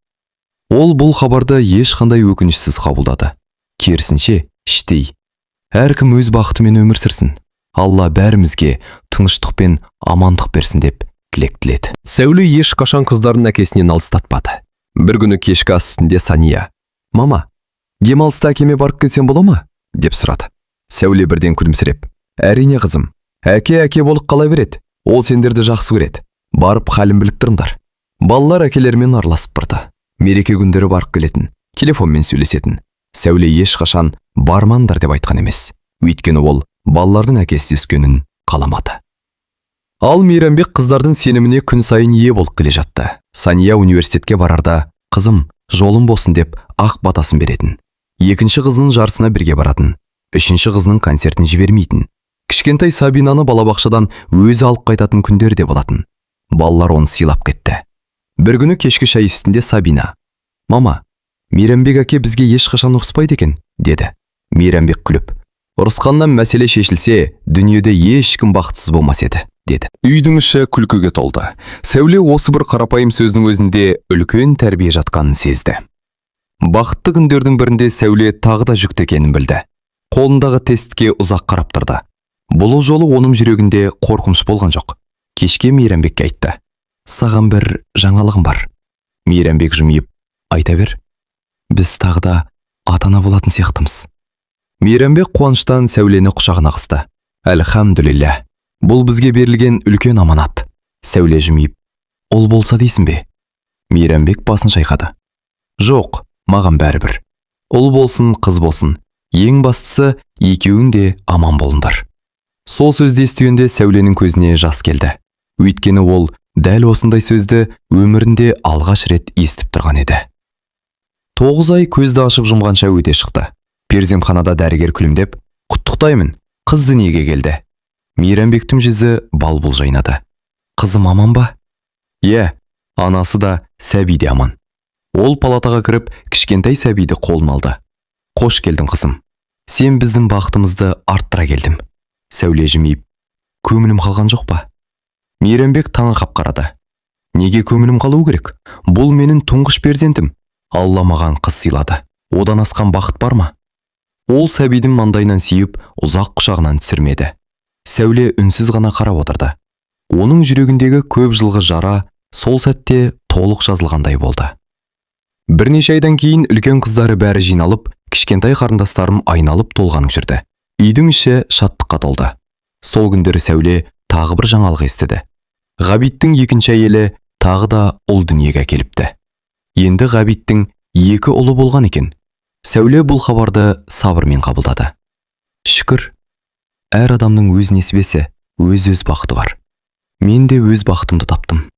Ол бұл хабарды ешқандай өкінішсіз қабылдады. Керісінше, іштей. Әркім өз бақытымен өмір сүрсін. Алла бәрімізге тыныштық пен амандық берсін деп тілек тіледі. Сәуле ешқашан қыздарын әкесінен алыстатпады. Бір күні кешкі ас үстінде Сания. Мама, демалыста әкеме барып келсем бола ма? Деп сұрады. Сәуле бірден күлімсіреп. Әрине қызым, әке болып қала береді. Ол сендерді жақсы көреді. Барып халін біліп тұрыңдар. Балалар әкелермен араласып тұрды. Мереке күндері барып келетін, телефонмен сөйлесетін. Сәуле ешқашан бармаңдар деп айтқан емес. Өйткені ол балалардың әкесі өскенін қаламады. Ал Мейрамбек қыздардың сеніміне күн сайын ие болып келе жатты. Сания университетке барарда, қызым, жолым болсын деп ақ батасын беретін. Екінші қызының жарысына бірге баратын. Үшінші қызының концертін жібермейтін. Кішкентай Сабинаны балабақшадан өзі алып қайтатын күндер де болатын. Балалар оны сыйлап кетті. Бір күні кешкі шай үстінде Сабина. Мама, Мейрамбек әке бізге ешқашан ұрыспайды екен, деді. Мейрамбек күліп. Ұрысқаннан мәселе шешілсе, дүниеде ешкім бақытсыз болмас еді, деді. Үйдің іші күлкіге толды. Сәуле осы бір қарапайым сөздің өзінде үлкен тәрбие жатқанын сезді. Бақытты күндердің бірінде Сәуле тағы да жүкті екенін білді. Қолындағы тестке ұзақ қарап тұрды. Бұл жолы оның жүрегінде қорқыныш болған жоқ. Кешке Мейрамбекке айтты. Саған бір жаңалығым бар. Мейрамбек жымиып, айта бер. Біз тағы да ата-ана болатын сияқтымыз. Мейрамбек қуаныштан Сәулені құшағына қысты. Әлхамдулилля. Бұл бізге берілген үлкен аманат. Сәуле жымиып, ол болса дейсің бе? Мейрамбек басын шайқады. Жоқ, маған бәрібір. Ұл болсын, қыз болсын, Ең бастысы, екеуің де аман болыңдар. Сол сөзді естігенде Сәуленің көзіне жас келді. Өйткені ол дәл осындай сөзді өмірінде алғаш рет естіп тұрған еді. 9 ай көзді ашып жұмғанша өте шықты. Перзентханада дәрігер күлімдеп, «Құттықтаймын, қыз дүниеге келді». Мейрамбектің жүзі бал-бұл жайнады. «Қызым аман ба?» «Иә, анасы да, сәби де аман». Ол палатаға кіріп, кішкентай сәбиді қолына алды. «Қош келдің, қызым. Сен біздің бақытымызды арттыра келдім». Сәуле жымиып, «Көңілім қалған жоқ па?» Мейрамбек таңырқап қарады. «Неге көңілім қалу керек? Бұл менің тұңғыш перзентім. Алла маған қыз сыйлады. Одан асқан бақыт бар ма?» Ол сәбидің маңдайынан сүйіп, ұзақ құшағынан түсірмеді. Сәуле үнсіз ғана қарап отырды. Оның жүрегіндегі көп жылғы жара сол сәтте толық жазылғандай болды. Бірнеше айдан кейін үлкен қыздары бәрі жиналып, кішкентай қарындастарым айналып толғанып жүрді. Үйдің іші шаттыққа толды. Сол күндері Сәуле тағы бір жаңалық естіді. Ғабиттің екінші әйелі тағы да ұл дүниеге әкеліпті. Енді Ғабиттің 2 ұлы болған екен. Сәуле бұл хабарды сабырмен қабылдады. Шүкір, әр адамның өз несібесі, өз бақыты бар. Мен де өз бақытымды таптым.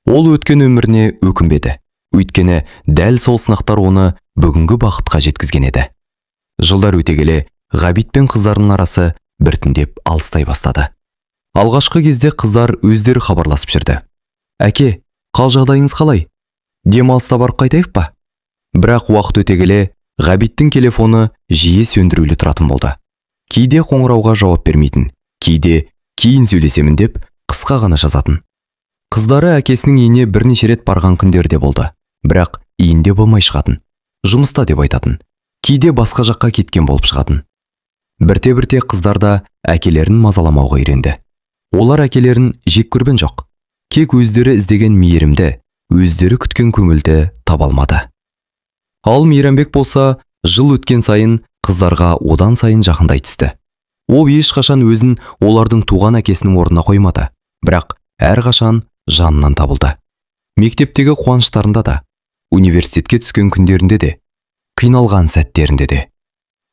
Ол өткен өміріне өкінбеді. Өйткені дәл сол сынақтар оны бүгінгі бақытқа жеткізген еді. Жылдар өте келе, Ғабит пен қыздарының арасы біртіндеп алыстай бастады. Алғашқы кезде қыздар өздері хабарласып жүрді. «Әке, қал жағдайыңыз қалай? Демалыста барып қайтайық па?» Бірақ уақыт өте келе, Ғабиттің телефоны жиі сөндірулі тұратын болды. Кейде қоңырауға жауап бермейтін, кейде кейін сөйлесемін деп қысқа ғана жазатын. Қыздары әкесінің үйіне бірнеше рет барған күндері де болды. Бірақ үйінде болмай шығатын. Жұмыста деп айтатын. Кейде басқа жаққа кеткен болып шығатын. Бірте-бірте қыздар да әкелерін мазаламауға үйренді. Олар әкелерін жек көрген жоқ. Кек өздері іздеген мейірімді, өздері күткен көңілді таба алмады. Ал Мейрамбек болса, жыл өткен сайын қыздарға одан сайын жақындай түсті. Ол ешқашан өзін олардың туған әкесінің орнына қоймады, бірақ әрқашан жанынан табылды. Мектептегі қуаныштарында да, университетке түскен күндерінде де, қиналған сәттерінде де.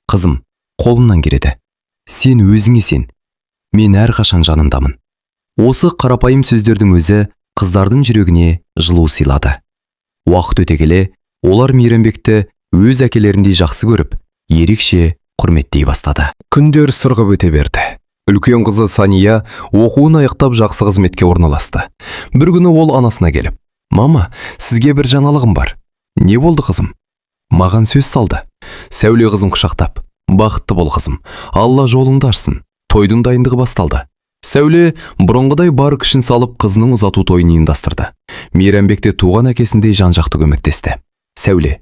«Қызым, қолымнан келеді. Сен өзіңе сен. Мен әрқашан жанындамын». Осы қарапайым сөздердің өзі қыздардың жүрегіне жылу сыйлады. Уақыт өте келе, олар Мейрамбекті өз әкелеріндей жақсы көріп, ерекше құрметтей бастады. Күндер сырғып өте берді. Үлкен қызы Сания оқуын аяқтап жақсы қызметке орналасты. Бір күні ол анасына келіп, «Мама, сізге бір жаңалығым бар». «Не болды, қызым?» Маған сөз салды. Сәуле қызын құшақтап, «Бақытты бол, қызым. Алла жолыңды ашсын. Тойдың дайындығы басталды». Сәуле бұрынғыдай бар күшін салып қызының ұзату тойын ұйымдастырды. Мейрамбек те туған әкесіндей жан-жақты көмектесті. «Сәуле,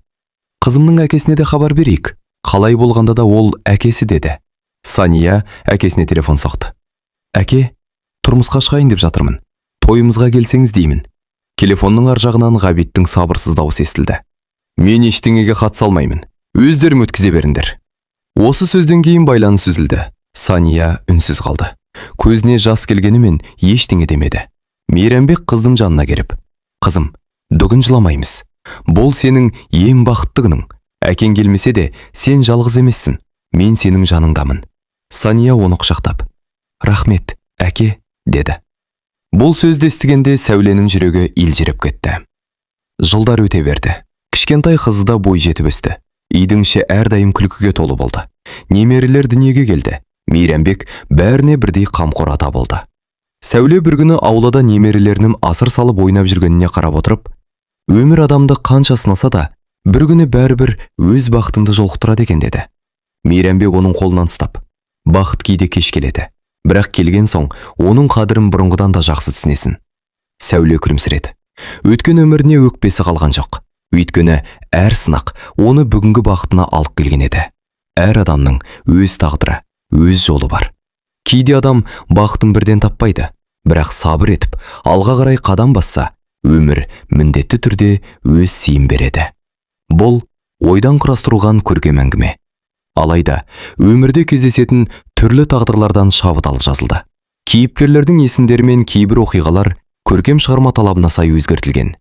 қызымның әкесіне де хабар берейік. Қалай болғанда да ол әкесі» деді. Сания әкесіне телефон соқты. «Әке, тұрмысқа шығайын деп жатырмын. Тойымызға келсеңіз деймін». Телефонның ар жағынан Ғабиттің сабырсыз дауысы естілді. «Мен ештеңеге қатыса алмаймын. Өздерің өткізе беріңдер». Осы сөзден кейін байланыс үзілді. Сания үнсіз қалды. Көзіне жас келгенімен ештеңе демеді. Мейрамбек қыздың жанына келіп, «Қызым, бүгін жыламаймыз. Бұл сенің ең бақытты күнің. Әкең келмесе де, сен жалғыз емессің. Мен сенің жаныңдамын». Сания оны құшақтап, «Рахмет, әке», деді. Бұл сөзді естігенде Сәуленің жүрегі елжіреп кетті. Жылдар өте берді. Кішкентай қызы да бой жетіп өсті. Үйдің іші әрдайым күлкіге толы болды. Немерелер дүниеге келді. Мейрамбек бәріне бірдей қамқор ата болды. Сәуле бір күні аулада немерелерінің асыр салып ойнап жүргеніне қарап отырып, «Өмір адамды қанша сынаса да, бір күні бәрібір өз бақытыңды жолықтырады екен» деді. Мейрамбек оның қолынан ұстап, «Бақыт кейде кеш келеді. Бірақ келген соң, оның қадірін бұрынғыдан да жақсы түсінесің». Сәуле күлімсіреді. Өткен өміріне өкпесі қалған жоқ. Өйткені әр сынақ оны бүгінгі бақытына алып келген еді. Әр адамның өз тағдыры, өз жолы бар. Кейде адам бақытын бірден таппайды, бірақ сабыр етіп, алға қарай қадам басса, өмір міндетті түрде өз сыйын береді. Бұл ойдан құрастырылған көркем әңгіме. Алайда өмірде кездесетін түрлі тағдырлардан шабыт алып жазылды. Кейіпкерлердің есімдері мен кейбір оқиғалар көркем шығарма талабына сай өзгертілген.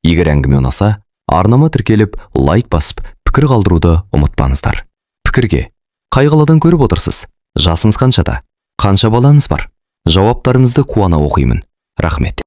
Егер әңгіме ұнаса, арнама тіркеліп, лайк басып, пікір қалдыруды ұмытпаңыздар. пікірге? Қай қаладан көріп отырсыз? Жасыңыз қаншада? Қанша балаңыз бар? Жауаптарыңызды қуана оқимын. Рахмет.